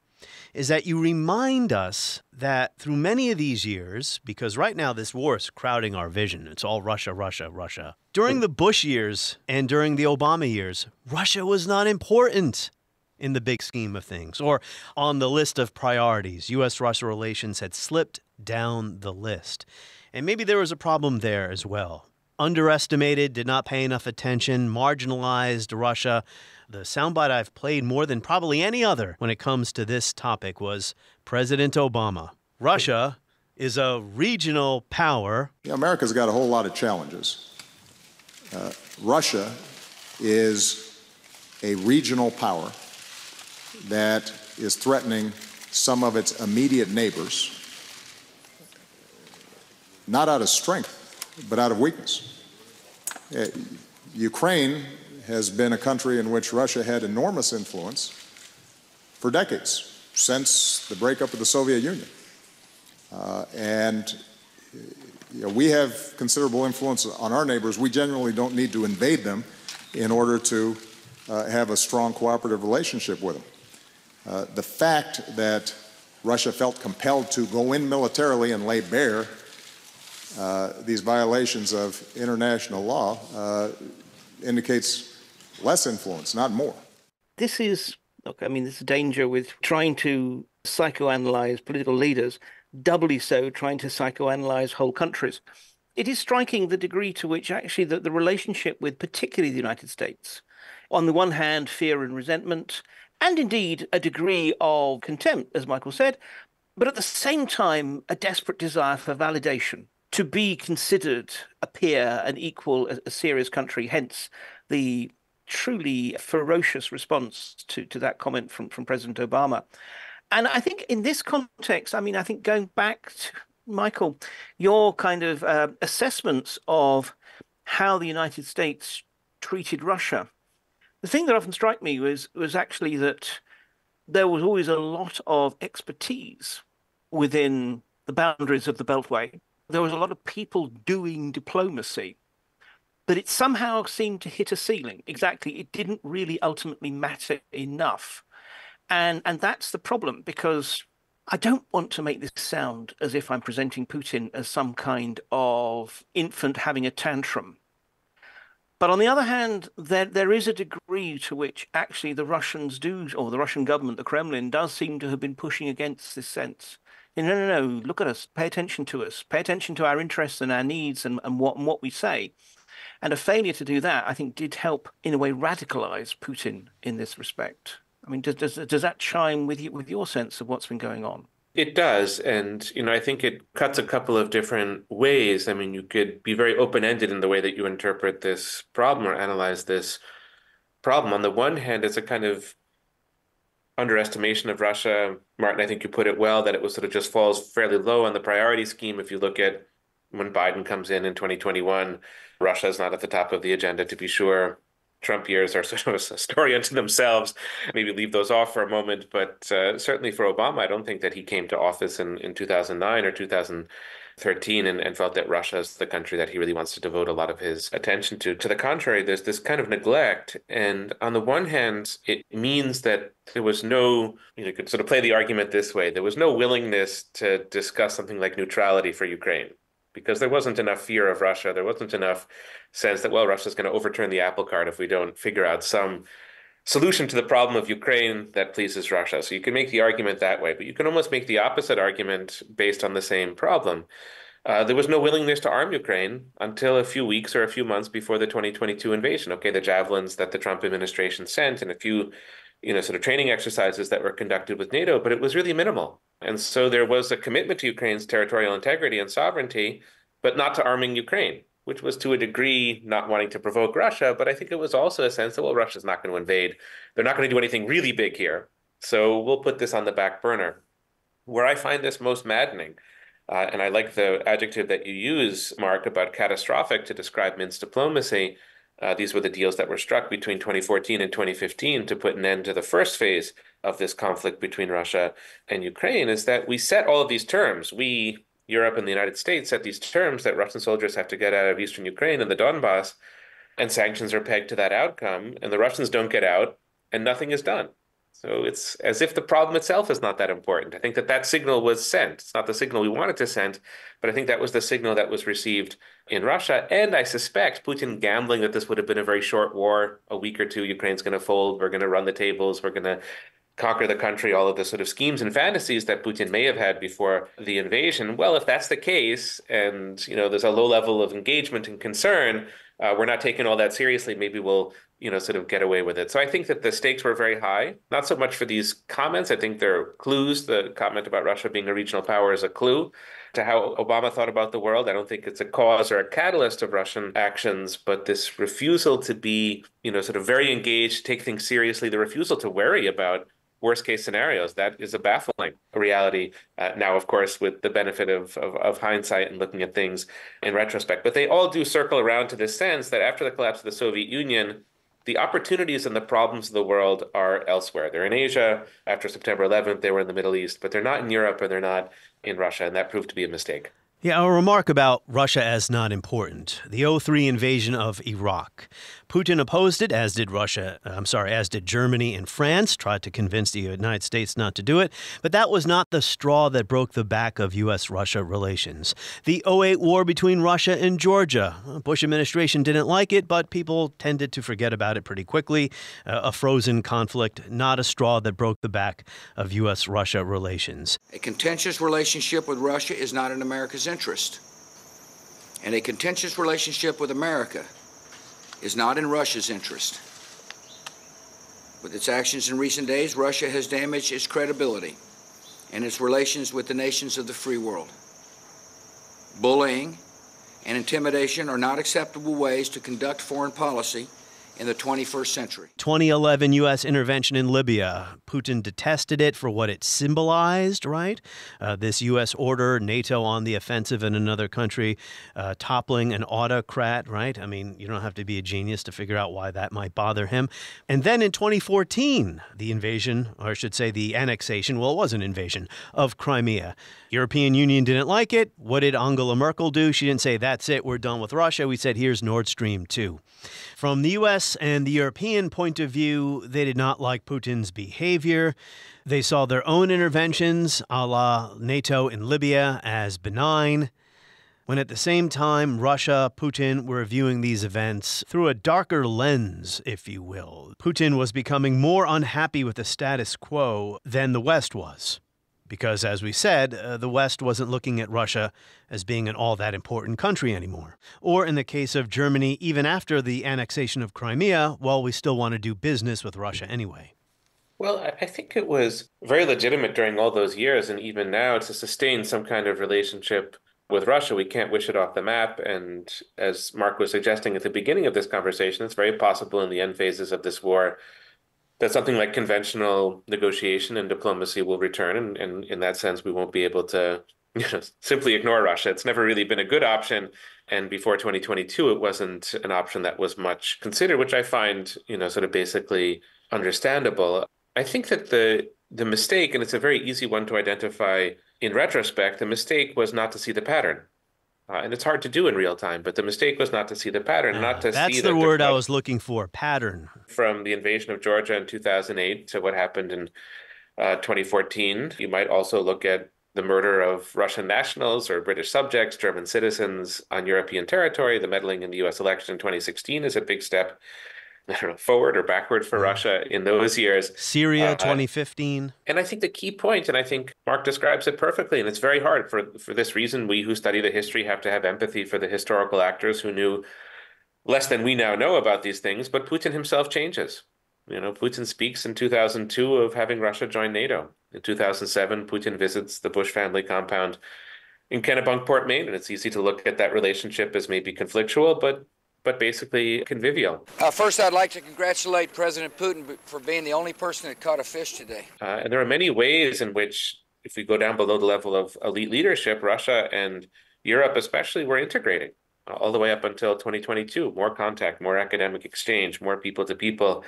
is that you remind us that through many of these years, because right now this war is crowding our vision, it's all Russia, Russia, Russia. During the Bush years and during the Obama years, Russia was not important in the big scheme of things, or on the list of priorities. U.S.-Russia relations had slipped down the list. And maybe there was a problem there as well. Underestimated, did not pay enough attention, marginalized Russia. The soundbite I've played more than probably any other when it comes to this topic was President Obama. Russia is a regional power. Yeah, America's got a whole lot of challenges. Russia is a regional power that is threatening some of its immediate neighbors, not out of strength, but out of weakness. Ukraine has been a country in which Russia had enormous influence for decades, since the breakup of the Soviet Union. We have considerable influence on our neighbors. We generally don't need to invade them in order to have a strong cooperative relationship with them. The fact that Russia felt compelled to go in militarily and lay bare these violations of international law indicates less influence, not more. This is, look, I mean, this is a danger with trying to psychoanalyze political leaders, doubly so trying to psychoanalyze whole countries. It is striking the degree to which actually the relationship with particularly the United States, on the one hand, fear and resentment, and indeed a degree of contempt, as Michael said, but at the same time, a desperate desire for validation, to be considered a peer, an equal, a serious country, hence the truly ferocious response to that comment from President Obama. And I think in this context, I mean, I think going back to, Michael, your kind of assessments of how the United States treated Russia, the thing that often struck me was actually that there was always a lot of expertise within the boundaries of the Beltway. There was a lot of people doing diplomacy, but it somehow seemed to hit a ceiling. Exactly. It didn't really ultimately matter enough. And that's the problem, because I don't want to make this sound as if I'm presenting Putin as some kind of infant having a tantrum. But on the other hand, there is a degree to which actually the Russians do, or the Russian government, the Kremlin, does seem to have been pushing against this sense. No, look at us, pay attention to us, pay attention to our interests and our needs and what we say. And a failure to do that, I think, did help, in a way, radicalize Putin in this respect. I mean, does that chime with your sense of what's been going on? It does. And, I think it cuts a couple of different ways. I mean, you could be very open-ended in the way that you interpret this problem or analyze this problem. On the one hand, it's a kind of underestimation of Russia. Martin, I think you put it well, that it was sort of just falls fairly low on the priority scheme. If you look at when Biden comes in 2021, Russia is not at the top of the agenda, to be sure. Trump years are sort of a story unto themselves. Maybe leave those off for a moment. But certainly for Obama, I don't think that he came to office in 2009 or 2013 and felt that Russia is the country that he really wants to devote a lot of his attention to. To the contrary, there's this kind of neglect. And on the one hand, it means that there was no, you could sort of play the argument this way, there was no willingness to discuss something like neutrality for Ukraine, because there wasn't enough fear of Russia. There wasn't enough sense that, well, Russia's going to overturn the apple cart if we don't figure out some solution to the problem of Ukraine that pleases Russia. So you can make the argument that way, but you can almost make the opposite argument based on the same problem. There was no willingness to arm Ukraine until a few weeks or a few months before the 2022 invasion. Okay, the javelins that the Trump administration sent and a few sort of training exercises that were conducted with NATO, but it was really minimal. And so there was a commitment to Ukraine's territorial integrity and sovereignty, but not to arming Ukraine, which was to a degree not wanting to provoke Russia. But I think it was also a sense that, well, Russia's not going to invade. They're not going to do anything really big here. So we'll put this on the back burner. Where I find this most maddening, and I like the adjective that you use, Mark, about catastrophic to describe Minsk diplomacy. These were the deals that were struck between 2014 and 2015 to put an end to the first phase of this conflict between Russia and Ukraine, is that we set all of these terms. We, Europe and the United States, set these terms that Russian soldiers have to get out of eastern Ukraine and the Donbass, and sanctions are pegged to that outcome, and the Russians don't get out, and nothing is done. So it's as if the problem itself is not that important. I think that signal was sent. It's not the signal we wanted to send, but I think that was the signal that was received in Russia. And I suspect Putin gambling that this would have been a very short war, a week or two, Ukraine's going to fold, we're going to run the tables, we're going to conquer the country, all of the sort of schemes and fantasies that Putin may have had before the invasion. Well, if that's the case, and there's a low level of engagement and concern, we're not taking all that seriously, maybe we'll sort of get away with it. So I think that the stakes were very high, not so much for these comments. I think they're clues. The comment about Russia being a regional power is a clue to how Obama thought about the world. I don't think it's a cause or a catalyst of Russian actions, but this refusal to be, sort of very engaged, take things seriously, the refusal to worry about worst case scenarios, that is a baffling reality now, of course, with the benefit of hindsight and looking at things in retrospect. But they all do circle around to this sense that after the collapse of the Soviet Union, the opportunities and the problems of the world are elsewhere. They're in Asia. After September 11th, they were in the Middle East, but they're not in Europe and they're not in Russia, and that proved to be a mistake. Yeah, a remark about Russia as not important. The 2003 invasion of Iraq. Putin opposed it, as did Germany and France, tried to convince the United States not to do it. But that was not the straw that broke the back of U.S.-Russia relations. The 2008 war between Russia and Georgia. Bush administration didn't like it, but people tended to forget about it pretty quickly. A frozen conflict, not a straw that broke the back of U.S.-Russia relations. A contentious relationship with Russia is not in America's interest. And a contentious relationship with America is not in Russia's interest. With its actions in recent days, Russia has damaged its credibility and its relations with the nations of the free world. Bullying and intimidation are not acceptable ways to conduct foreign policy in the 21st century. 2011 U.S. intervention in Libya. Putin detested it for what it symbolized, right? This U.S. order, NATO on the offensive in another country, toppling an autocrat, right? I mean, you don't have to be a genius to figure out why that might bother him. And then in 2014, the invasion, or I should say the annexation, well, it was an invasion, of Crimea. European Union didn't like it. What did Angela Merkel do? She didn't say, that's it, we're done with Russia. We said, here's Nord Stream 2. From the U.S. and the European point of view, they did not like Putin's behavior. They saw their own interventions, a la NATO in Libya, as benign, when at the same time, Russia, Putin were viewing these events through a darker lens, if you will. Putin was becoming more unhappy with the status quo than the West was. Because, as we said, the West wasn't looking at Russia as being an all that important country anymore. Or in the case of Germany, even after the annexation of Crimea, well, we still want to do business with Russia anyway. Well, I think it was very legitimate during all those years, and even now, to sustain some kind of relationship with Russia. We can't wish it off the map. And as Mark was suggesting at the beginning of this conversation, it's very possible in the end phases of this war that something like conventional negotiation and diplomacy will return. And in that sense, we won't be able to simply ignore Russia. It's never really been a good option. And before 2022, it wasn't an option that was much considered, which I find, sort of basically understandable. I think that the mistake, and it's a very easy one to identify in retrospect, the mistake was not to see the pattern. And it's hard to do in real time, but the mistake was not to see the pattern, not to see that's the word I was looking for, pattern. From the invasion of Georgia in 2008 to what happened in 2014. You might also look at the murder of Russian nationals or British subjects, German citizens on European territory. The meddling in the U.S. election in 2016 is a big step, forward or backward for Russia in those years. Syria, 2015. And I think the key point, and I think Mark describes it perfectly, and it's very hard for this reason, we who study the history have to have empathy for the historical actors who knew less than we now know about these things, but Putin himself changes. Putin speaks in 2002 of having Russia join NATO. In 2007, Putin visits the Bush family compound in Kennebunkport, Maine, and it's easy to look at that relationship as maybe conflictual, but basically convivial. First, I'd like to congratulate President Putin for being the only person that caught a fish today. And there are many ways in which if we go down below the level of elite leadership, Russia and Europe especially were integrating all the way up until 2022. More contact, more academic exchange, more people-to-people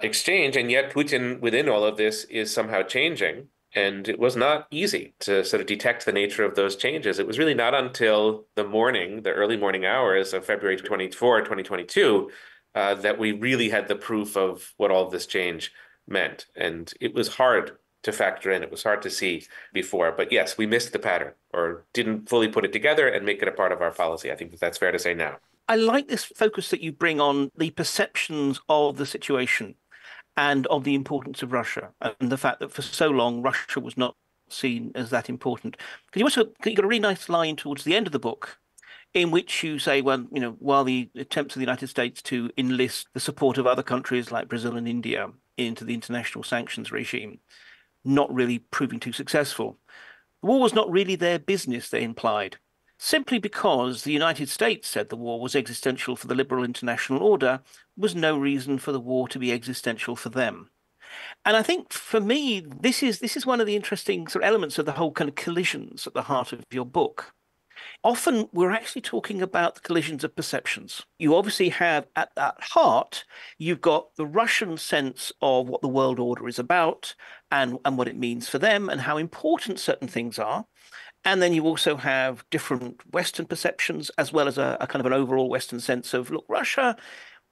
exchange. And yet Putin within all of this is somehow changing. And it was not easy to sort of detect the nature of those changes. It was really not until the early morning hours of February 24, 2022, that we really had the proof of what all of this change meant. And it was hard to factor in. It was hard to see before. But yes, we missed the pattern or didn't fully put it together and make it a part of our policy. I think that's fair to say now. I like this focus that you bring on the perceptions of the situation and of the importance of Russia, and the fact that for so long Russia was not seen as that important. You got a really nice line towards the end of the book in which you say, well, while the attempts of the United States to enlist the support of other countries like Brazil and India into the international sanctions regime, not really proving too successful, the war was not really their business, they implied, simply because the United States said the war was existential for the liberal international order was no reason for the war to be existential for them. And I think for me, this is one of the interesting sort of elements of the whole kind of collisions at the heart of your book. Often we're actually talking about the collisions of perceptions. You obviously have at that heart, you've got the Russian sense of what the world order is about and what it means for them and how important certain things are. And then you also have different Western perceptions as well as a kind of an overall Western sense of, look, Russia,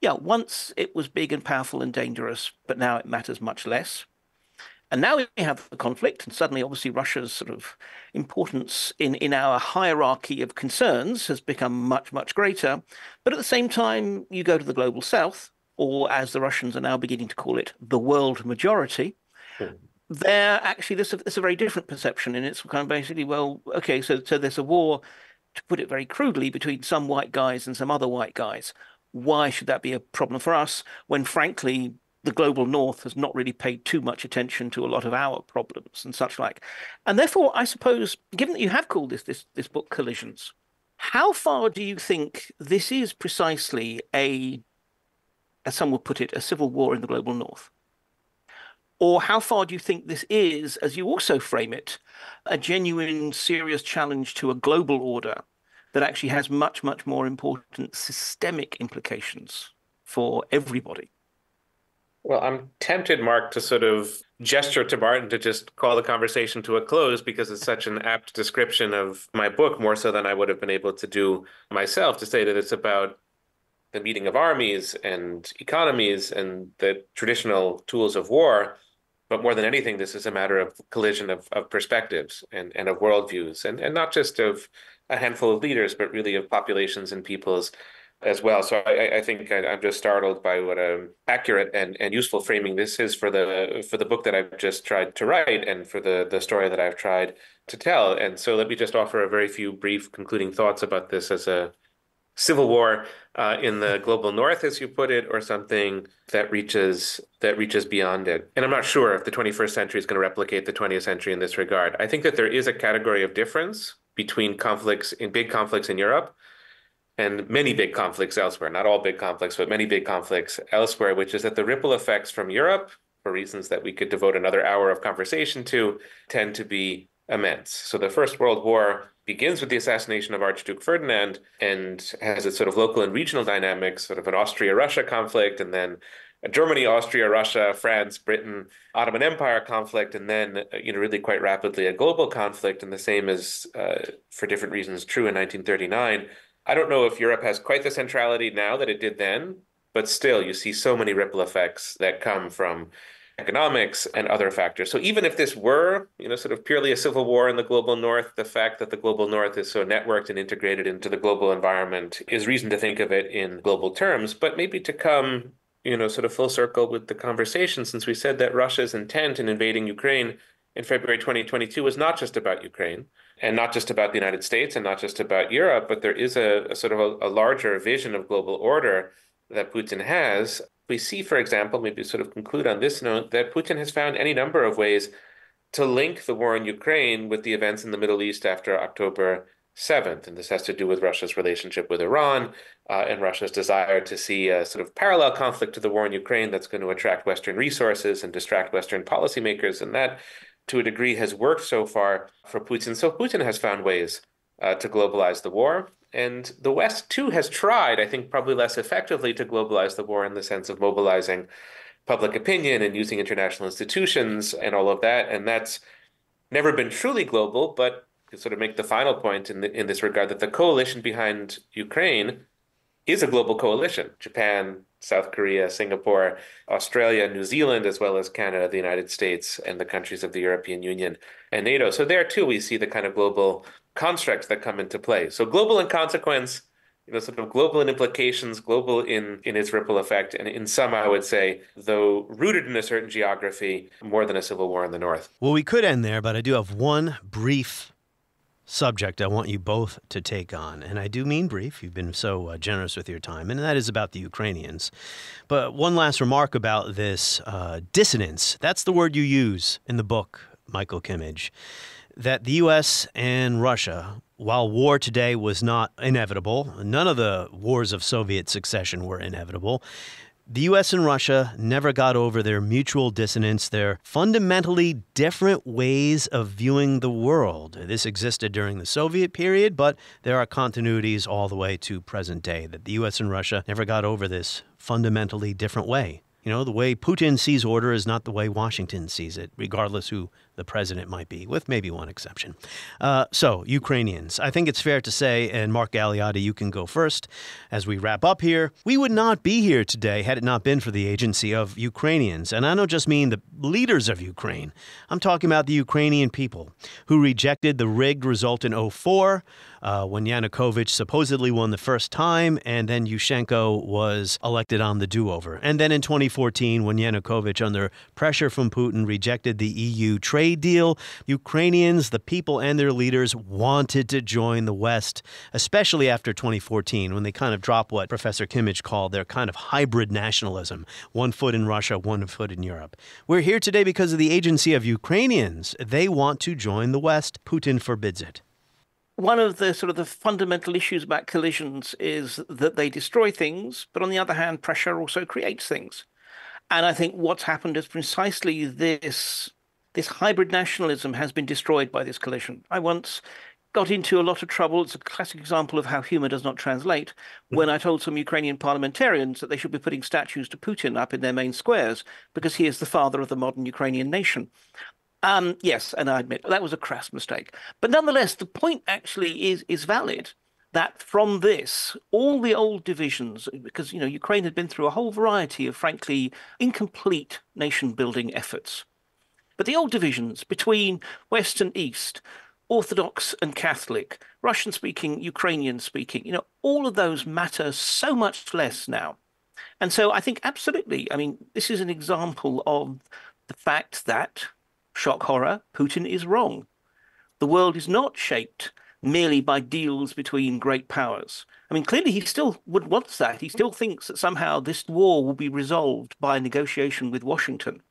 once it was big and powerful and dangerous, but now it matters much less. And now we have the conflict, and suddenly, obviously, Russia's sort of importance in our hierarchy of concerns has become much, much greater. But at the same time, you go to the global south, or as the Russians are now beginning to call it, the world majority. There, actually, there's a very different perception, and it's kind of basically, well, okay, so there's a war, to put it very crudely, between some white guys and some other white guys. Why should that be a problem for us when, frankly, the global north has not really paid too much attention to a lot of our problems and such like? And therefore, I suppose, given that you have called this book Collisions, how far do you think this is precisely as some would put it, a civil war in the global north? Or how far do you think this is, as you also frame it, a genuine, serious challenge to a global order that actually has much, much more important systemic implications for everybody? Well, I'm tempted, Mark, to sort of gesture to Martin to just call the conversation to a close because it's such an apt description of my book, more so than I would have been able to do myself, to say that it's about the meeting of armies and economies and the traditional tools of war. But more than anything, this is a matter of collision of perspectives and of worldviews, and not just of a handful of leaders, but really of populations and peoples as well. So I think I'm just startled by what accurate and useful framing this is for the book that I've just tried to write and for the story that I've tried to tell. And so let me just offer a very few brief concluding thoughts about this as a civil war in the global north, as you put it, or something that reaches beyond it. And I'm not sure if the 21st century is going to replicate the 20th century in this regard. I think that there is a category of difference between big conflicts in Europe and many big conflicts elsewhere, not all big conflicts, but many big conflicts elsewhere, which is that the ripple effects from Europe, for reasons that we could devote another hour of conversation to, tend to be immense. So the First World War begins with the assassination of Archduke Ferdinand and has its sort of local and regional dynamics, sort of an Austria-Russia conflict, and then a Germany, Austria, Russia, France, Britain, Ottoman Empire conflict, and then, really quite rapidly a global conflict. And the same is, for different reasons, true in 1939. I don't know if Europe has quite the centrality now that it did then, but still you see so many ripple effects that come from economics and other factors. So even if this were, sort of purely a civil war in the global north, the fact that the global north is so networked and integrated into the global environment is reason to think of it in global terms. But maybe to come, sort of full circle with the conversation, since we said that Russia's intent in invading Ukraine in February 2022 was not just about Ukraine and not just about the United States and not just about Europe, but there is a sort of a larger vision of global order that Putin has. We see, for example, maybe sort of conclude on this note, that Putin has found any number of ways to link the war in Ukraine with the events in the Middle East after October 7th. And this has to do with Russia's relationship with Iran and Russia's desire to see a sort of parallel conflict to the war in Ukraine that's going to attract Western resources and distract Western policymakers. And that to a degree, has worked so far for Putin. So Putin has found ways to globalize the war. And the West, too, has tried, I think, probably less effectively to globalize the war in the sense of mobilizing public opinion and using international institutions and all of that. And that's never been truly global, but to sort of make the final point in this regard, that the coalition behind Ukraine is a global coalition. Japan, South Korea, Singapore, Australia, New Zealand, as well as Canada, the United States, and the countries of the European Union and NATO. So there, too, we see the kind of global constructs that come into play. So global in consequence, sort of global in implications, global in its ripple effect, and in some, I would say, though rooted in a certain geography, more than a civil war in the North. Well, we could end there, but I do have one brief subject I want you both to take on. And I do mean brief. You've been so generous with your time, and that is about the Ukrainians. But one last remark about this dissonance. That's the word you use in the book, Michael Kimmage, that the U.S. and Russia, while war today was not inevitable, none of the wars of Soviet succession were inevitable, the U.S. and Russia never got over their mutual dissonance, their fundamentally different ways of viewing the world. This existed during the Soviet period, but there are continuities all the way to present day, that the U.S. and Russia never got over this fundamentally different way. The way Putin sees order is not the way Washington sees it, regardless who the president might be, with maybe one exception. So, Ukrainians, I think it's fair to say, and Mark Galeotti, you can go first, as we wrap up here, we would not be here today had it not been for the agency of Ukrainians. And I don't just mean the leaders of Ukraine. I'm talking about the Ukrainian people who rejected the rigged result in 2004, when Yanukovych supposedly won the first time, and then Yushchenko was elected on the do-over. And then in 2014, when Yanukovych, under pressure from Putin, rejected the EU trade deal, Ukrainians, the people and their leaders, wanted to join the West, especially after 2014, when they kind of dropped what Professor Kimmage called their kind of hybrid nationalism, one foot in Russia, one foot in Europe. We're here today because of the agency of Ukrainians. They want to join the West. Putin forbids it. One of the sort of the fundamental issues about collisions is that they destroy things, but on the other hand, pressure also creates things. And I think what's happened is precisely this hybrid nationalism has been destroyed by this collision. I once got into a lot of trouble. It's a classic example of how humor does not translate. When I told some Ukrainian parliamentarians that they should be putting statues to Putin up in their main squares because he is the father of the modern Ukrainian nation. Yes, and I admit that was a crass mistake. But nonetheless, the point actually is valid, that from this, all the old divisions, because, Ukraine had been through a whole variety of, frankly, incomplete nation-building efforts. But the old divisions between West and East, Orthodox and Catholic, Russian-speaking, Ukrainian-speaking, all of those matter so much less now. And so I think absolutely, this is an example of the fact that, shock horror, Putin is wrong. The world is not shaped merely by deals between great powers. Clearly he still wants that. He still thinks that somehow this war will be resolved by negotiation with Washington.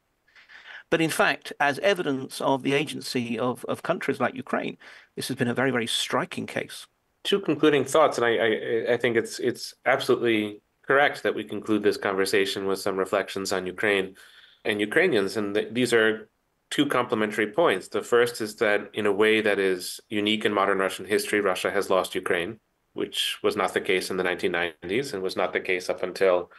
But in fact, as evidence of the agency of countries like Ukraine, this has been a very, very striking case. Two concluding thoughts, and I think it's absolutely correct that we conclude this conversation with some reflections on Ukraine and Ukrainians, and these are two complementary points. The first is that in a way that is unique in modern Russian history, Russia has lost Ukraine, which was not the case in the 1990s and was not the case up until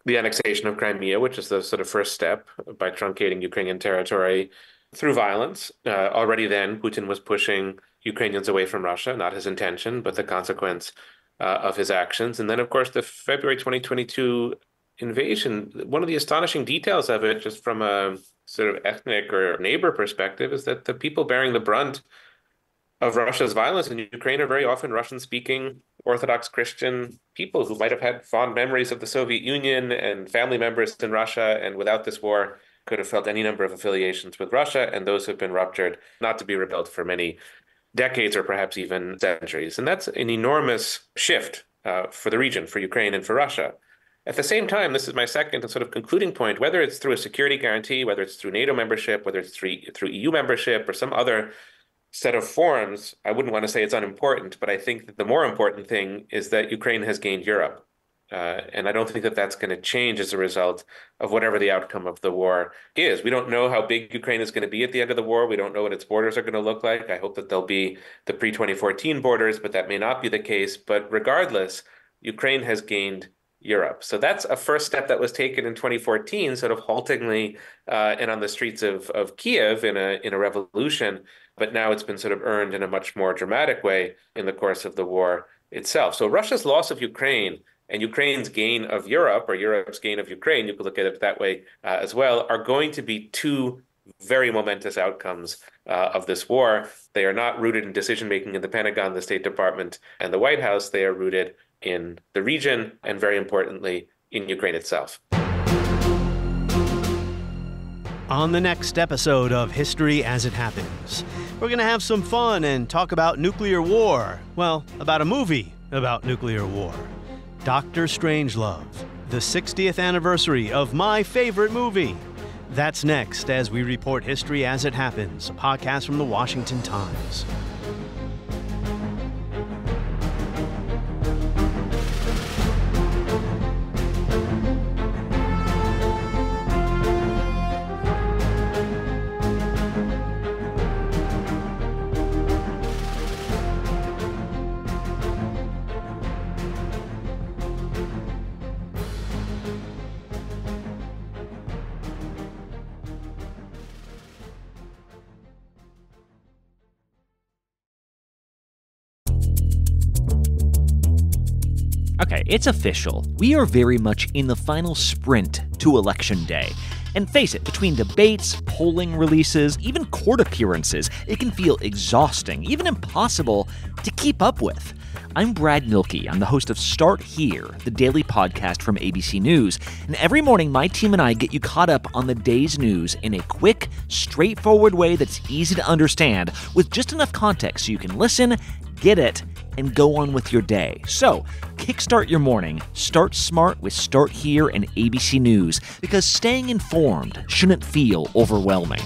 the annexation of Crimea, which is the sort of first step by truncating Ukrainian territory through violence. Already then, Putin was pushing Ukrainians away from Russia, not his intention, but the consequence of his actions. And then, of course, the February 2022 invasion, one of the astonishing details of it, just from a sort of ethnic or neighbor perspective, is that the people bearing the brunt of Russia's violence in Ukraine are very often Russian-speaking Orthodox Christian people who might have had fond memories of the Soviet Union and family members in Russia, and without this war could have felt any number of affiliations with Russia, and those have been ruptured, not to be rebuilt for many decades or perhaps even centuries. And that's an enormous shift for the region, for Ukraine and for Russia. At the same time, this is my second and sort of concluding point, whether it's through a security guarantee, whether it's through NATO membership, whether it's through EU membership or some other set of forms, I wouldn't want to say it's unimportant, but I think that the more important thing is that Ukraine has gained Europe. And I don't think that that's going to change as a result of whatever the outcome of the war is. We don't know how big Ukraine is going to be at the end of the war. We don't know what its borders are going to look like. I hope that they'll be the pre-2014 borders, but that may not be the case. But regardless, Ukraine has gained Europe. So that's a first step that was taken in 2014, sort of haltingly and on the streets of Kiev in a revolution. But now it's been sort of earned in a much more dramatic way in the course of the war itself. So Russia's loss of Ukraine and Ukraine's gain of Europe, or Europe's gain of Ukraine, you could look at it that way as well, are going to be two very momentous outcomes of this war. They are not rooted in decision-making in the Pentagon, the State Department, and the White House. They are rooted in the region and, very importantly, in Ukraine itself. On the next episode of History as It Happens, we're going to have some fun and talk about nuclear war. Well, about a movie about nuclear war. Dr. Strangelove, the 60th anniversary of my favorite movie. That's next as we report History as It Happens, a podcast from the Washington Times. Okay, it's official. We are very much in the final sprint to Election Day. And face it, between debates, polling releases, even court appearances, it can feel exhausting, even impossible to keep up with. I'm Brad Milkey. I'm the host of Start Here, the daily podcast from ABC News. And every morning, my team and I get you caught up on the day's news in a quick, straightforward way that's easy to understand, with just enough context so you can listen, get it, and go on with your day. So, kickstart your morning. Start smart with Start Here and ABC News, because staying informed shouldn't feel overwhelming.